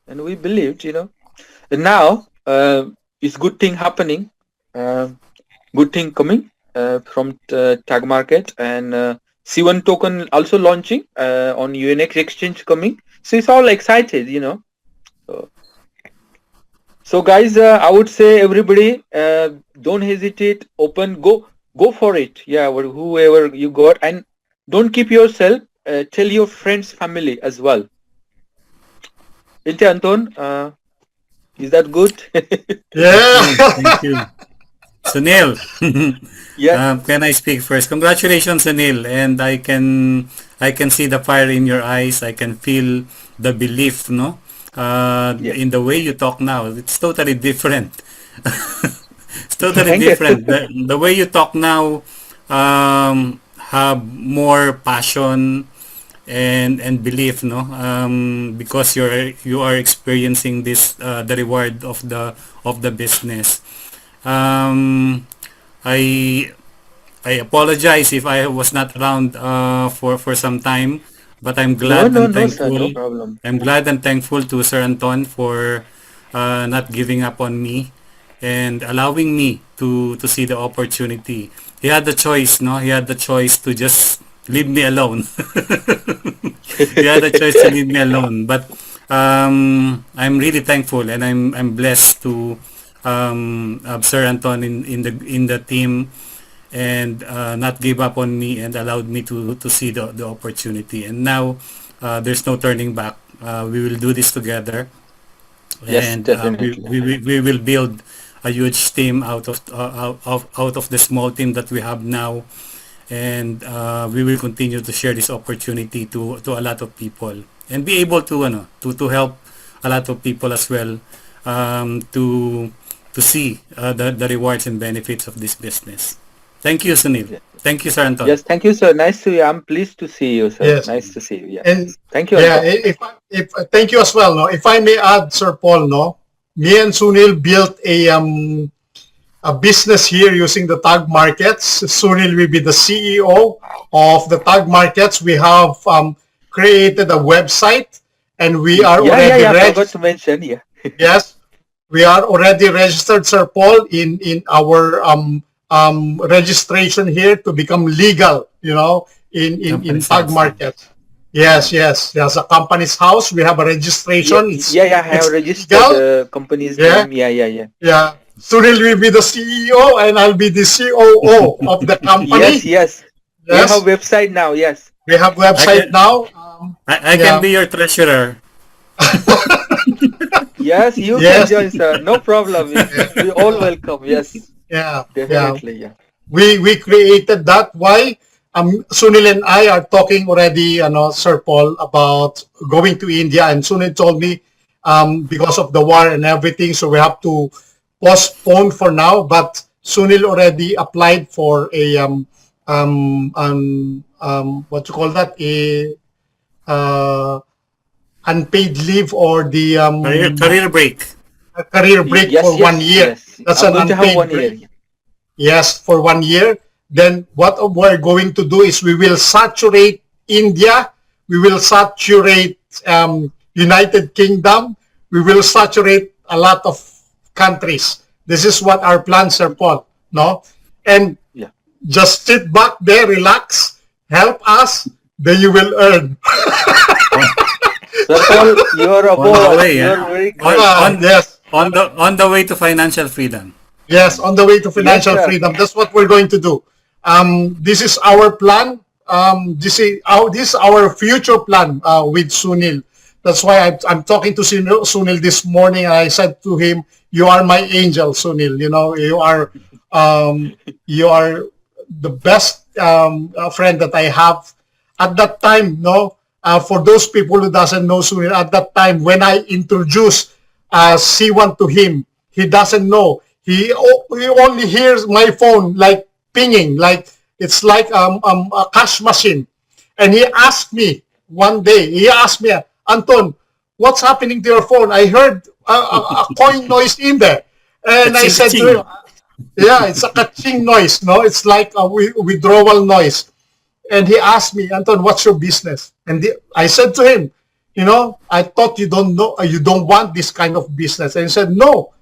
and we believed, And now it's good thing happening, good thing coming from Tag Market, and C1 token also launching on UNX exchange coming. So it's all excited, So guys, I would say everybody, don't hesitate, open, go for it. Yeah, whoever you got, and don't keep yourself, tell your friends, family as well. Inte Anton, is that good? Yeah. Thank you. Sunil, Yeah. can I speak first? Congratulations, Sunil, and I can see the fire in your eyes. I can feel the belief, no? In the way you talk now. It's totally different. It's totally Thank you. different. The way you talk now have more passion and belief, no? Because you are experiencing this the reward of the business. I apologize if I was not around for some time, but I'm glad and No, sir, no thankful. problem. I'm glad and thankful to Sir Anton for not giving up on me and allowing me to see the opportunity. He had the choice, no? He had the choice to just leave me alone. He had the choice to leave me alone, but I'm really thankful, and I'm blessed to have Sir Anton in the team, and not give up on me and allowed me to see the opportunity. And now there's no turning back. We will do this together, Yes, and definitely. we will build a huge team out of the small team that we have now, and we will continue to share this opportunity to a lot of people and be able to to help a lot of people as well, to see the rewards and benefits of this business. Thank you, Sunil. Thank you, Sir Anton. Yes, thank you, sir. Nice to you. I'm pleased to see you, sir. Yes. Nice to see you. Yeah. And Thank you. yeah, Anton. if thank you as well. No, if I may add, Sir Paul, no, me and Sunil built a business here using the tag markets. Sunil will be the CEO of the tag markets. We have created a website, and we are already I registered. forgot to mention. Yeah. Yes, we are already registered, Sir Paul, in our registration here to become legal. You know, in Company's tag house. markets. Yes. As a company's house, we have a registration. It's- I have it's registered legal. the company's Yeah. name. Yeah. Yeah. Sunil will be the CEO and I'll be the COO of the company. Yes. We Yes. have website now. Yes. We have website Okay. now. I Yeah. can be your treasurer. Yes, you Yes. can join, sir. No problem. We all welcome. Yes, Yeah. definitely. Yeah. We created that. Why? Sunil and I are talking already, Sir Paul, about going to India, and Sunil told me because of the war and everything, so we have to postpone for now. But Sunil already applied for a what you call that, unpaid leave, or the Career break. career break Yes, for yes, 1 year. yes. That's I'm an going to have unpaid 1 break. year. Yes, for 1 year. Then what we're going to do is we will saturate India. We will saturate United Kingdom. We will saturate a lot of countries. This is what our plans are, Paul. No? And Yeah. just sit back there, relax, help us, then you will earn. Sir Paul, you're a On the boss. way, You're yeah. very On- great. on- Yes. On the way to financial freedom. Yes, on the way to financial Yes, sir. freedom. That's what we're going to do. This is our plan. This is our future plan with Sunil. That's why I'm talking to Sunil this morning. And I said to him, "You are my angel, Sunil. You know, you are the best friend that I have." At that time, for those people who doesn't know Sunil, at that time when I introduced C1 to him, he doesn't know. He only hears my phone like pinging, like it's like a cash machine. And he asked me one day, "Anton, what's happening to your phone? I heard a coin noise in there." And I said to him, "Yeah, it's a catching noise, no? It's like a withdrawal noise." And he asked me, "Anton, what's your business?" And I said to him, "I thought you don't know, you don't want this kind of business." And he said, "No,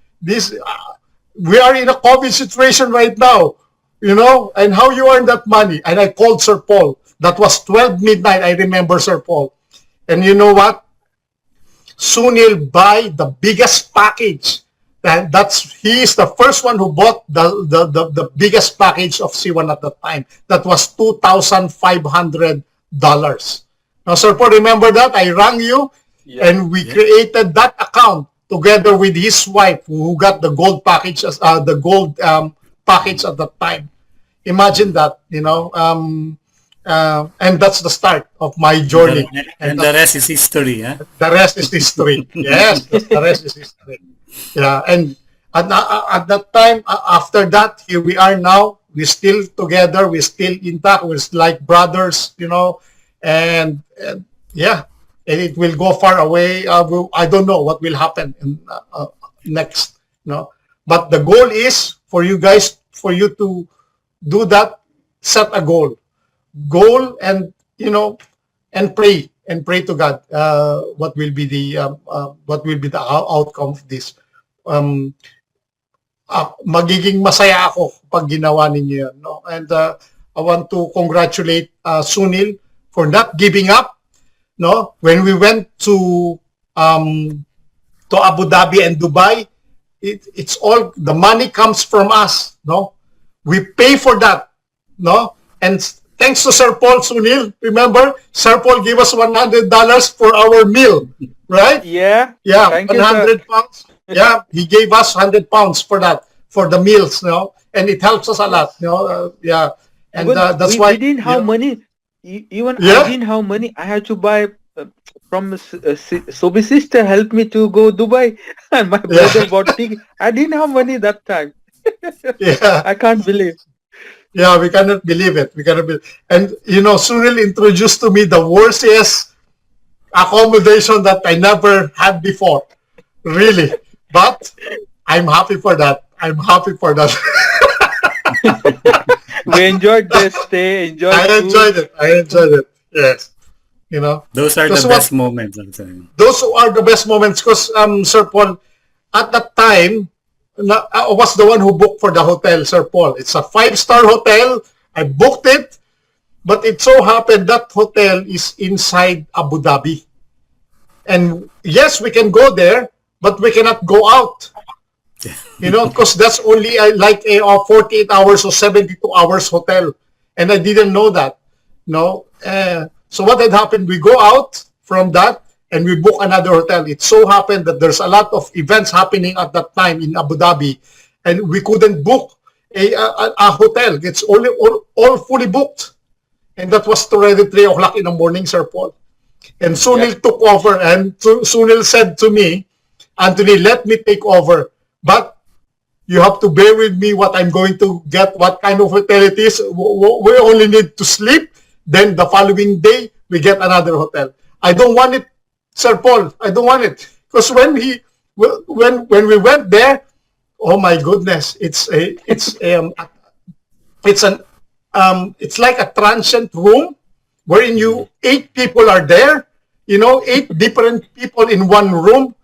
we are in a COVID situation right now, and how you earn that money?" And I called Sir Paul. That was 12 midnight. I remember, Sir Paul. And you know what? Sunil buy the biggest package. And he is the first one who bought the biggest package of C1 at that time. That was $2,500. Now, Sir Paul, remember that? I rang you, and we created that account together with his wife, who got the gold package, package at that time. Imagine that, and that's the start of my journey. And the rest is history. The rest is history. Yes, the rest is history. Yeah, and at that time, after that, here we are now. We're still together. We're still intact. We're like brothers, and yeah, and it will go far away. I don't know what will happen next, But the goal is for you guys, for you to do that, set a goal, and and pray to God what will be the outcome of this. Magiging masaya ako pag ginawa ninyo yan, and I want to congratulate Sunil for not giving up. When we went to Abu Dhabi and Dubai, it's all the money comes from us. We pay for that. no? And thanks to Sir Paul Sunil, remember, Sir Paul gave us $100 for our meal, right? Yeah. Yeah, Thank you, 100 pounds. Yeah, he gave us 100 pounds for that, for the meals, and it helps us a lot, yeah. And Even that's we why didn't have money. Even Yeah. I didn't have money. I had to buy from Sobi's sister helped me to go Dubai, and my brother bought ticket. I didn't have money that time. yeah, I can't believe. yeah, we cannot believe it. We cannot believe. And Sunil introduced to me the worstest accommodation that I never had before, really. But I'm happy for that. I'm happy for that. We enjoyed the stay. Enjoyed. I food. enjoyed it. I enjoyed it. Yes, Those are That's the what- best moments, I'm saying. those are the best moments because Sir Paul, at that time, I was the one who booked for the hotel, Sir Paul. It's a 5-star hotel. I booked it, but it so happened that hotel is inside Abu Dhabi. And yes, we can go there, but we cannot go out. Because that's only like a 48 hours or 72 hours hotel. And I didn't know that. No. So what had happened, we go out from that and we book another hotel. It so happened that there's a lot of events happening at that time in Abu Dhabi, and we couldn't book a hotel. It's all fully booked. And that was already 3 o'clock in the morning, Sir Paul. And Sunil took over, and Sunil said to me, Anthony, let me take over. But you have to bear with me what I'm going to get, what kind of hotel it is. We only need to sleep. Then the following day, we get another hotel. I don't want it, Sir Paul. I don't want it. Because when we went there, oh my goodness, it's like a transient room wherein 8 people are there, 8 different people in one room.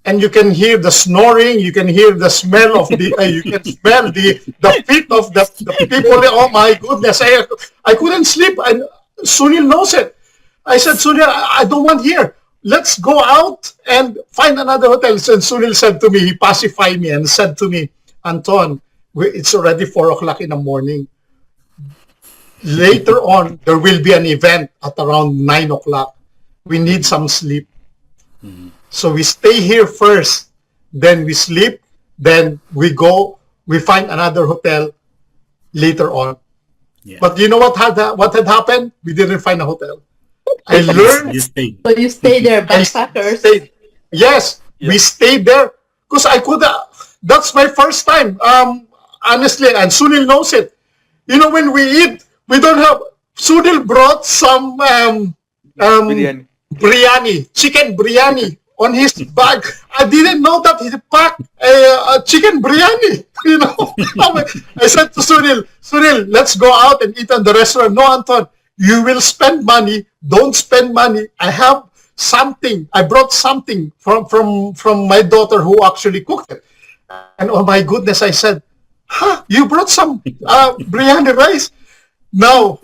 And you can hear the snoring, you can hear the smell of you can smell the feet of the people. Oh my goodness, I couldn't sleep. And Sunil knows it. I said, Sunil, I don't want here. Let's go out and find another hotel. And Sunil said to me, he pacified me and said to me, Anton, it's already 4 o'clock in the morning. Later on, there will be an event at around 9 o'clock. We need some sleep. So we stay here first, then we sleep, then we find another hotel later on. Yeah. But you know what had happened? We didn't find a hotel. I learned. You stay. So you stay there, I backpackers. stayed. Yes, we stayed there because I could. That's my first time. Honestly, and Sunil knows it. When we eat, we don't have. Sunil brought some Biryani. chicken biryani on his bag. I didn't know that he packed chicken biryani. I said to Sunil, let's go out and eat in the restaurant. No, Anton, you will spend money. Don't spend money. I have something. I brought something from my daughter who actually cooked it. And oh my goodness, I said, you brought some biryani rice? No.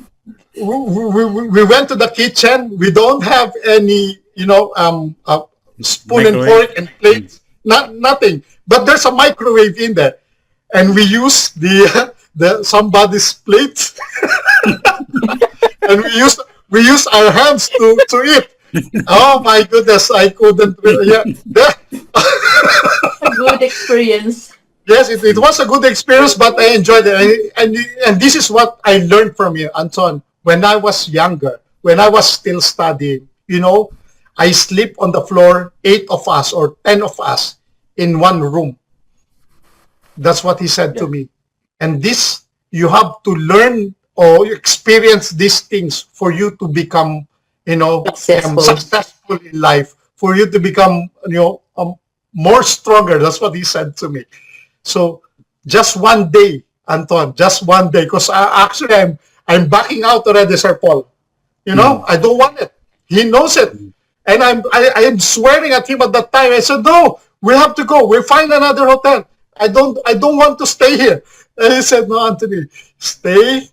We went to the kitchen. We don't have any, spoon and Microwave? fork and plates. Nothing. But there's a microwave in there, and we use the somebody's plate, and we use our hands to eat. Oh my goodness! I couldn't. Yeah. A good experience. Yes, it was a good experience, but I enjoyed it. And this is what I learned from you, Anton. When I was younger, when I was still studying, I sleep on the floor, 8 of us or 10 of us in one room. That's what he said to me. And this, you have to learn or experience these things for you to become, successful in life, for you to become, more stronger. That's what he said to me. So just one day, Anton, just one day, because actually I'm backing out already, Sir Paul. I don't want it. He knows it. And I am swearing at him at that time. I said, no, we have to go. We'll find another hotel. I don't want to stay here. And he said, no, Anthony, stay,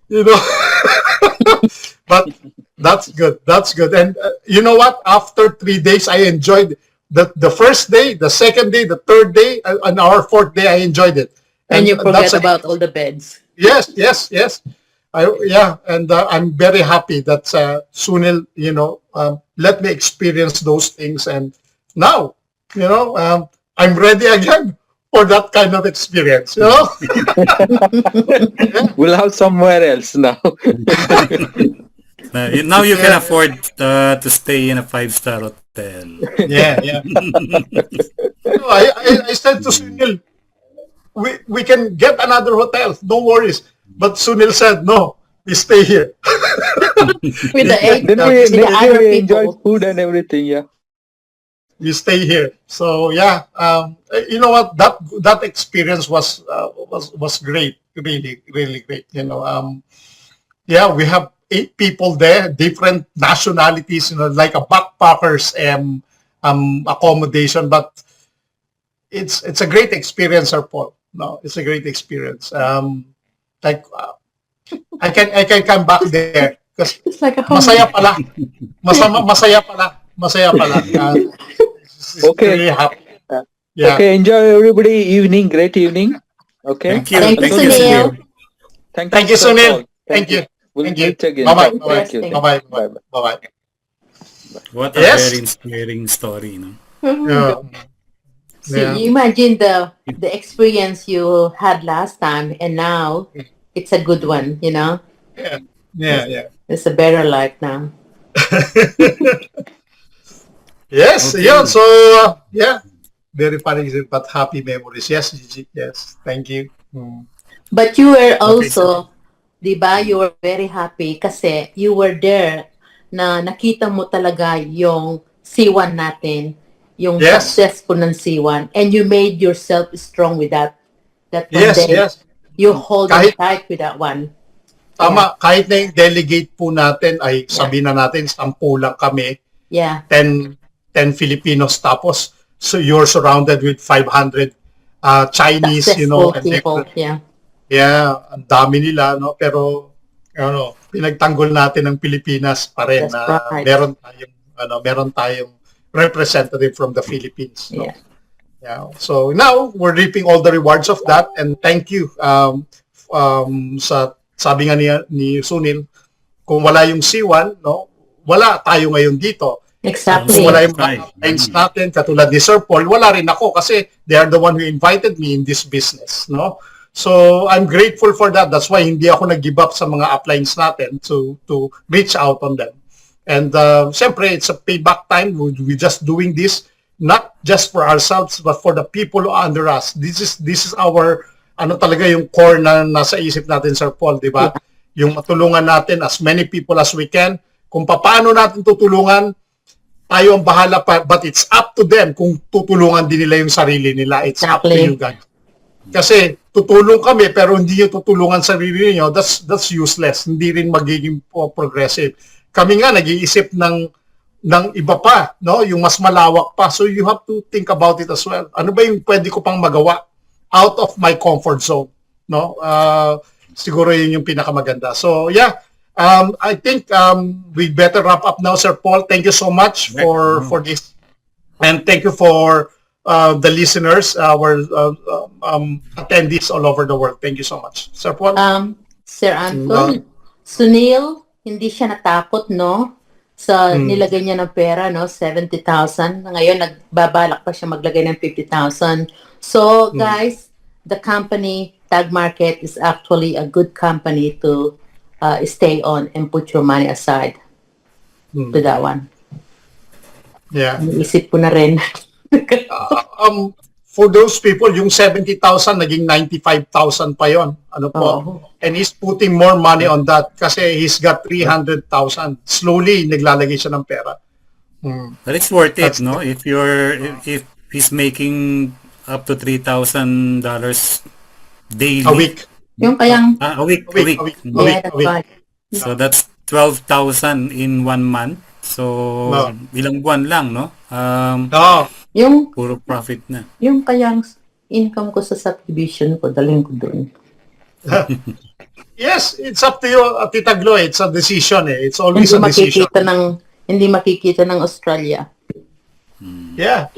But that's good. That's good. And you know what? After 3 days, I enjoyed the first day, the second day, the third day, and our fourth day, I enjoyed it. And you forget that's about all the beds. Yes. I'm very happy that Sunil, let me experience those things, and now, I'm ready again for that kind of experience. We'll have somewhere else now. Now you can afford to stay in a 5-star hotel. Yeah. I said to Sunil, we can get another hotel, no worries. But Sunil said, no, we stay here. With the egg, Then with the other we enjoyed people. food and everything. Yeah. We stay here. So yeah, you know what? That experience was great, really, really great. Yeah, we have 8 people there, different nationalities. Like a backpackers accommodation, but it's a great experience, Sir Paul. No, it's a great experience. I can come back there because It's like a home. masaya pala. Masaya pala. It's Okay. really happy. Yeah. Okay. Enjoy everybody. Evening. Great evening. Okay. Thank you. Thank you, Thank you, Sunil. Thank you, Sir Sunil. Paul. Thank you. We'll Thank you. meet again. Bye-bye. Thank you. Bye-bye. Bye-bye. Bye-bye. What a Yes. very inspiring story, no? Yeah. See, Yeah. you imagine the experience you had last time, and now it's a good one. Yeah. It's a better life now. Yes. Okay. Yeah. So yeah, very funny, but happy memories. Yes, Gigi. Yes. Thank you. But you were also, di ba, you were very happy kasi you were there na nakita mo talaga yung C1 natin, yung Yes. successful ng C1, and you made yourself strong with that. That one Yes. day, Yes. you hold on Kahit- tight with that one. Tama. Kahit na yung delegate po natin ay sabi na natin 10 lang kami, Yeah. 10 Filipinos, tapos so you're surrounded with 500 Chinese, Successful and people. Yeah. yeah, ang dami nila, no? Pero pinagtanggol natin ng Pilipinas pa rin That's na right. meron tayong representative from the Philippines, no? Yeah. Yeah. So now we're reaping all the rewards of that, and thank you sa sabi nga ni Sunil, kung wala yung C1, no, wala tayo ngayon dito. Exactly. Kung wala yung Right. mga friends natin, katulad ni Sir Paul, wala rin ako kasi they are the one who invited me in this business, no? So I'm grateful for that. That's why hindi ako nag-give up sa mga uplines natin to reach out on them. And syempre, it's a payback time. We're just doing this not just for ourselves but for the people under us. This is our talaga yung core na nasa isip natin, Sir Paul, di ba? Yung matulungan natin as many people as we can. Kung paano natin tutulungan, tayo ang bahala pa, but it's up to them kung tutulungan din nila yung sarili nila. It's up to Exactly. you guys. Kasi tutulong kami pero hindi nyo tutulungan sarili niyo, that's useless. Hindi rin magiging progressive. Kami nga nag-iisip ng iba pa, no? Yung mas malawak pa. So you have to think about it as well. Ano ba yung pwede ko pang magawa out of my comfort zone, no? Siguro yun yung pinakamaganda. So yeah, I think we better wrap up now, Sir Paul. Thank you so much for this, and thank you for the listeners, our attendees all over the world. Thank you so much, Sir Paul. Sir Anton, Sunil, hindi siya natakot, no? Sa nilagay niya ng pera, no? 70,000. Ngayon, nagbabalak pa siya maglagay ng 50,000. So, guys, the company, Tag Market, is actually a good company to stay on and put your money aside to that one. Yeah. Naisip ko na rin. For those people, yung 70,000 naging 95,000 pa yon. Ano po? Oo. And he's putting more money on that kasi he's got 300,000. Slowly, naglalagay siya ng pera. But it's worth it, That's- no? If he's making up to $3,000 daily. A week. Yung kayang, A week. A week. yeah, that's right. So that's 12,000 in 1 month. So No. ilang buwan lang, no? No. Yung Puro profit na. kayang income ko sa subdivision ko, dalhin ko doon. Yes, it's up to you, Tita Glo. It's a decision. It's always a decision. Hindi makikita ng Australia. Yeah.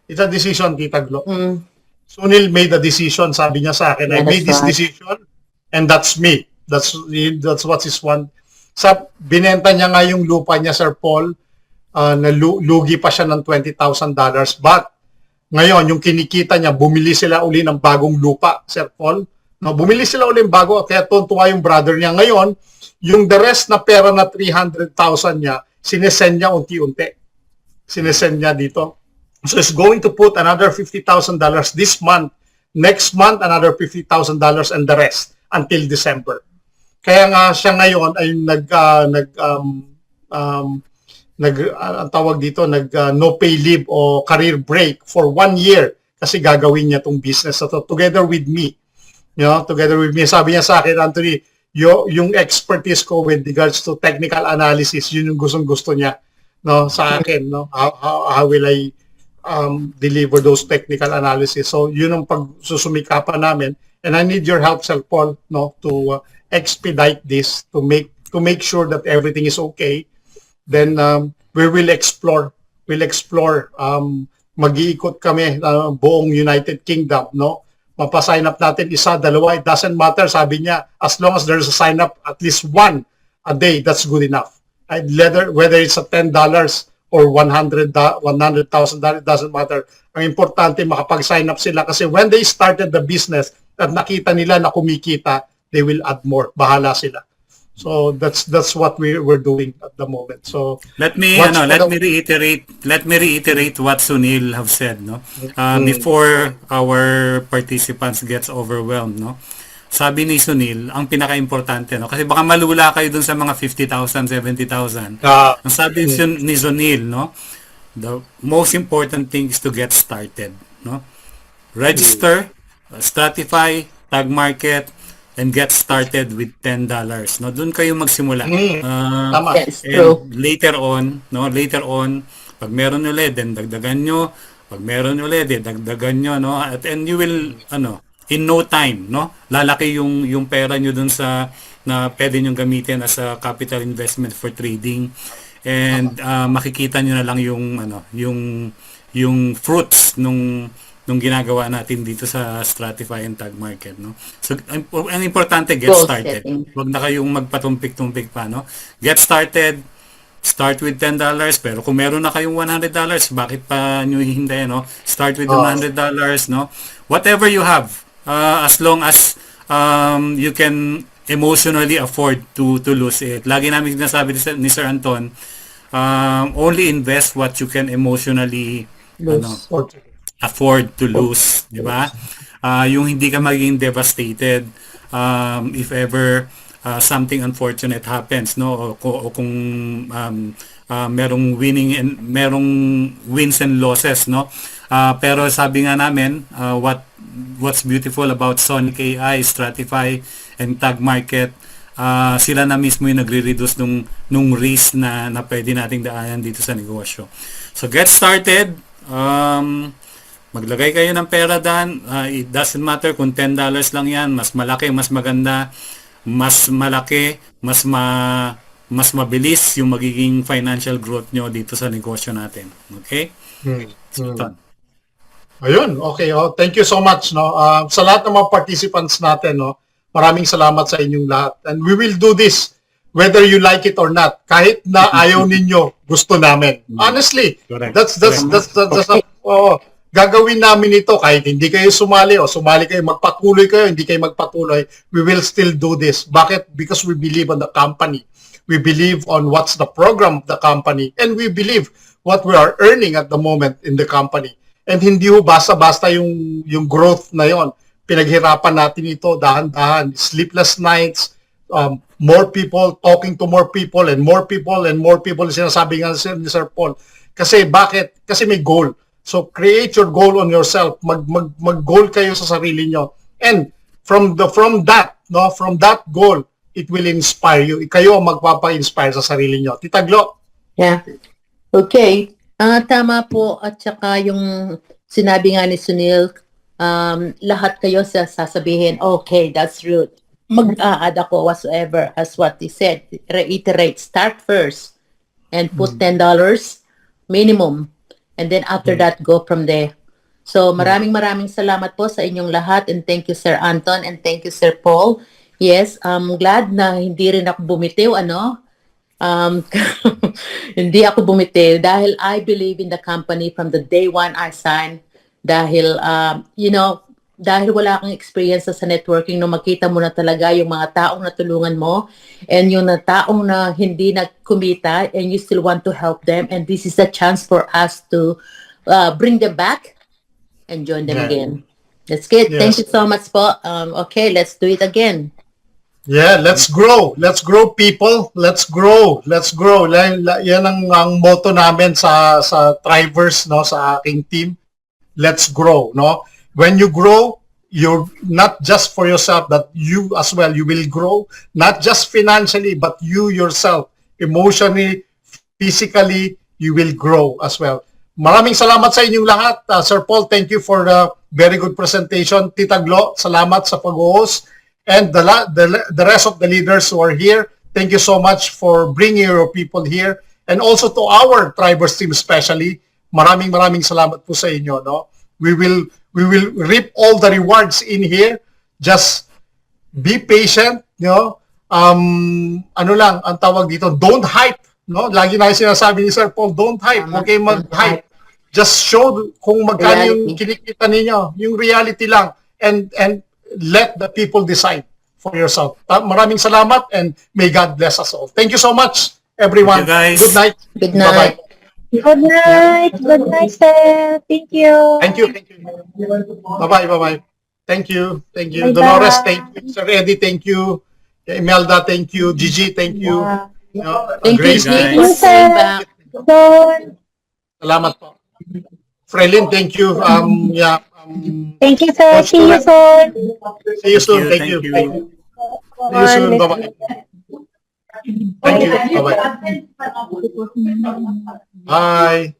It's a decision, Tita Glo. Mm. Sunil made a decision, sabi niya sa akin. I Yeah, made that's this right. decision and that's me. That's what is one. Binenta niya nga yung lupa niya, Sir Paul, lugi pa siya ng $20,000. But ngayon, yung kinikita niya, bumili sila uli ng bagong lupa, Sir Paul. No, bumili sila uli ng bago, kaya tuntua yung brother niya. Ngayon, yung the rest na pera na 300,000 niya, sinesend niya unti-unti. Sinesend niya dito. So it's going to put another $50,000 this month. Next month, another $50,000 and the rest until December. Kaya nga siya ngayon ay no pay leave o career break for 1 year kasi gagawin niya tong business na to together with me. Together with me. Sabi niya sa akin, Anthony, yung expertise ko with regards to technical analysis, yun yung gustong-gusto niya, sa akin, how will I deliver those technical analysis. So yun ang pagsusumikapan namin, and I need your help, Sir Paul, to expedite this, to make sure that everything is okay. Then we will explore. Mag-iikot kami buong United Kingdom, Mapasign up natin isa, dalawa, it doesn't matter, sabi niya, as long as there's a sign up at least one a day, that's good enough. Whether it's a $10 or $100,000, it doesn't matter. Ang importante makapag-sign up sila kasi when they started the business at nakita nila na kumikita, they will add more. Bahala sila. So that's what we're doing at the moment. So let me reiterate what Sunil have said, before our participants gets overwhelmed, Sabi ni Sunil, ang pinaka-importante, kasi baka malula kayo dun sa mga 50,000, 70,000. Ang sabi ni Sunil, the most important thing is to get started, Register, Stratify, Tag Market, and get started with $10. Doon kayo magsimula. Tama. Yes, true. And later on, pag meron ulit, then dagdagan nyo. Pag meron ulit, dagdagan nyo, and you will, in no time, lalaki yung pera nyo doon sa na pwede nyo gamitin as a capital investment for trading. And makikita nyo na lang yung fruits nung ginagawa natin dito sa Stratify and Tag Market, So ang importante, get Goal started. setting. Huwag na kayong magpatumpik-tumpik pa, Get started. Start with $10, pero kung meron na kayong $100, bakit pa nyo hihintayin, Start with $100, Whatever you have, as long as you can emotionally afford to lose it. Lagi namin sinasabi ni Sir Anton, only invest what you can emotionally afford to lose, di ba? Yung hindi ka magiging devastated if ever something unfortunate happens, o kung merong wins and losses, pero sabi nga namin, what's beautiful about Sonic AI, Stratify, and Tag Market, sila na mismo yung nagre-reduce nung risk na pwede nating daanan dito sa negosyo. So get started. Maglagay kayo ng pera dyan. It doesn't matter kung $10 lang yan. Mas malaki, mas maganda. Mas malaki, mas mabilis yung magiging financial growth nyo dito sa negosyo natin. Okay? So, Ayun, okay. Thank you so much. Sa lahat ng mga participants natin, maraming salamat sa inyong lahat. And we will do this whether you like it or not. Kahit na ayaw ninyo, gusto namin. Honestly, that's gagawin namin ito kahit hindi kayo sumali o sumali kayo, magpatuloy kayo, hindi kayo magpatuloy, we will still do this. Bakit? Because we believe on the company. We believe on what's the program of the company, and we believe what we are earning at the moment in the company. And hindi ho basta-basta yung growth na yon. Pinaghirapan natin ito dahan-dahan, sleepless nights, more people, talking to more people, and more people, sinasabi nga ni Sir Paul. Kasi bakit? Kasi may goal. So create your goal on yourself. Mag-goal kayo sa sarili nyo. And from that goal, it will inspire you. Kayo ang magpapa-inspire sa sarili nyo. Tita Glo? Yeah. Okay. Tama po. At saka yung sinabi nga ni Sunil, lahat kayo sasabihin, okay, that's rude. Mag-a-add ako whatsoever as what he said. Reiterate, start first and put $10 minimum. And then after that, go from there. So maraming salamat po sa inyong lahat, and thank you Sir Anton and thank you Sir Paul. Yes, I'm glad na hindi rin ako bumitiw, Um, hindi ako bumitiw dahil I believe in the company from the day one I signed. Dahil, dahil wala kang experience sa networking, no, makita mo na talaga yung mga taong natulungan mo and yung taong na hindi nagkumita and you still want to help them. And this is a chance for us to bring them back and join them Yeah. again. That's good. Yes. Thank you so much po. Okay, let's do it again. Yeah, let's grow. Let's grow, people. Let's grow. Let's grow. Yan ang motto namin sa Thrivers, no, sa aking team. Let's grow, no? When you grow, you're not just for yourself, but you as well, you will grow, not just financially, but you yourself, emotionally, physically, you will grow as well. Maraming salamat sa inyong lahat. Sir Paul, thank you for the very good presentation. Tita Glo, salamat sa pag-host. And the rest of the leaders who are here, thank you so much for bringing your people here. And also to our Thrivers team especially, maraming salamat po sa inyo. No? We will reap all the rewards in here. Just be patient. No? Ano lang, ang tawag dito, don't hype. No? Lagi na yung sinasabi ni Sir Paul, don't hype. Okay, mag-hype. Just show kung magkano yung kinikita ninyo. Yung reality lang. And let the people decide for yourself. Maraming salamat and may God bless us all. Thank you so much, everyone. Thank you, guys. Good night. Good night. Bye-bye. Good night. Good night, sir. Thank you. Thank you. Bye-bye. Thank you. Bye-bye. Dolores, thank you. Sir Eddie, thank you. Imelda, thank you. Gigi, thank you. Thank Grace, you, guys. Nick. Sir. Back. Don. salamat po. Frelin, thank you. Thank you, sir. See you soon. See you soon. Thank you. Thank you. See you soon. Bye-bye. Thank you. Bye-bye. Bye.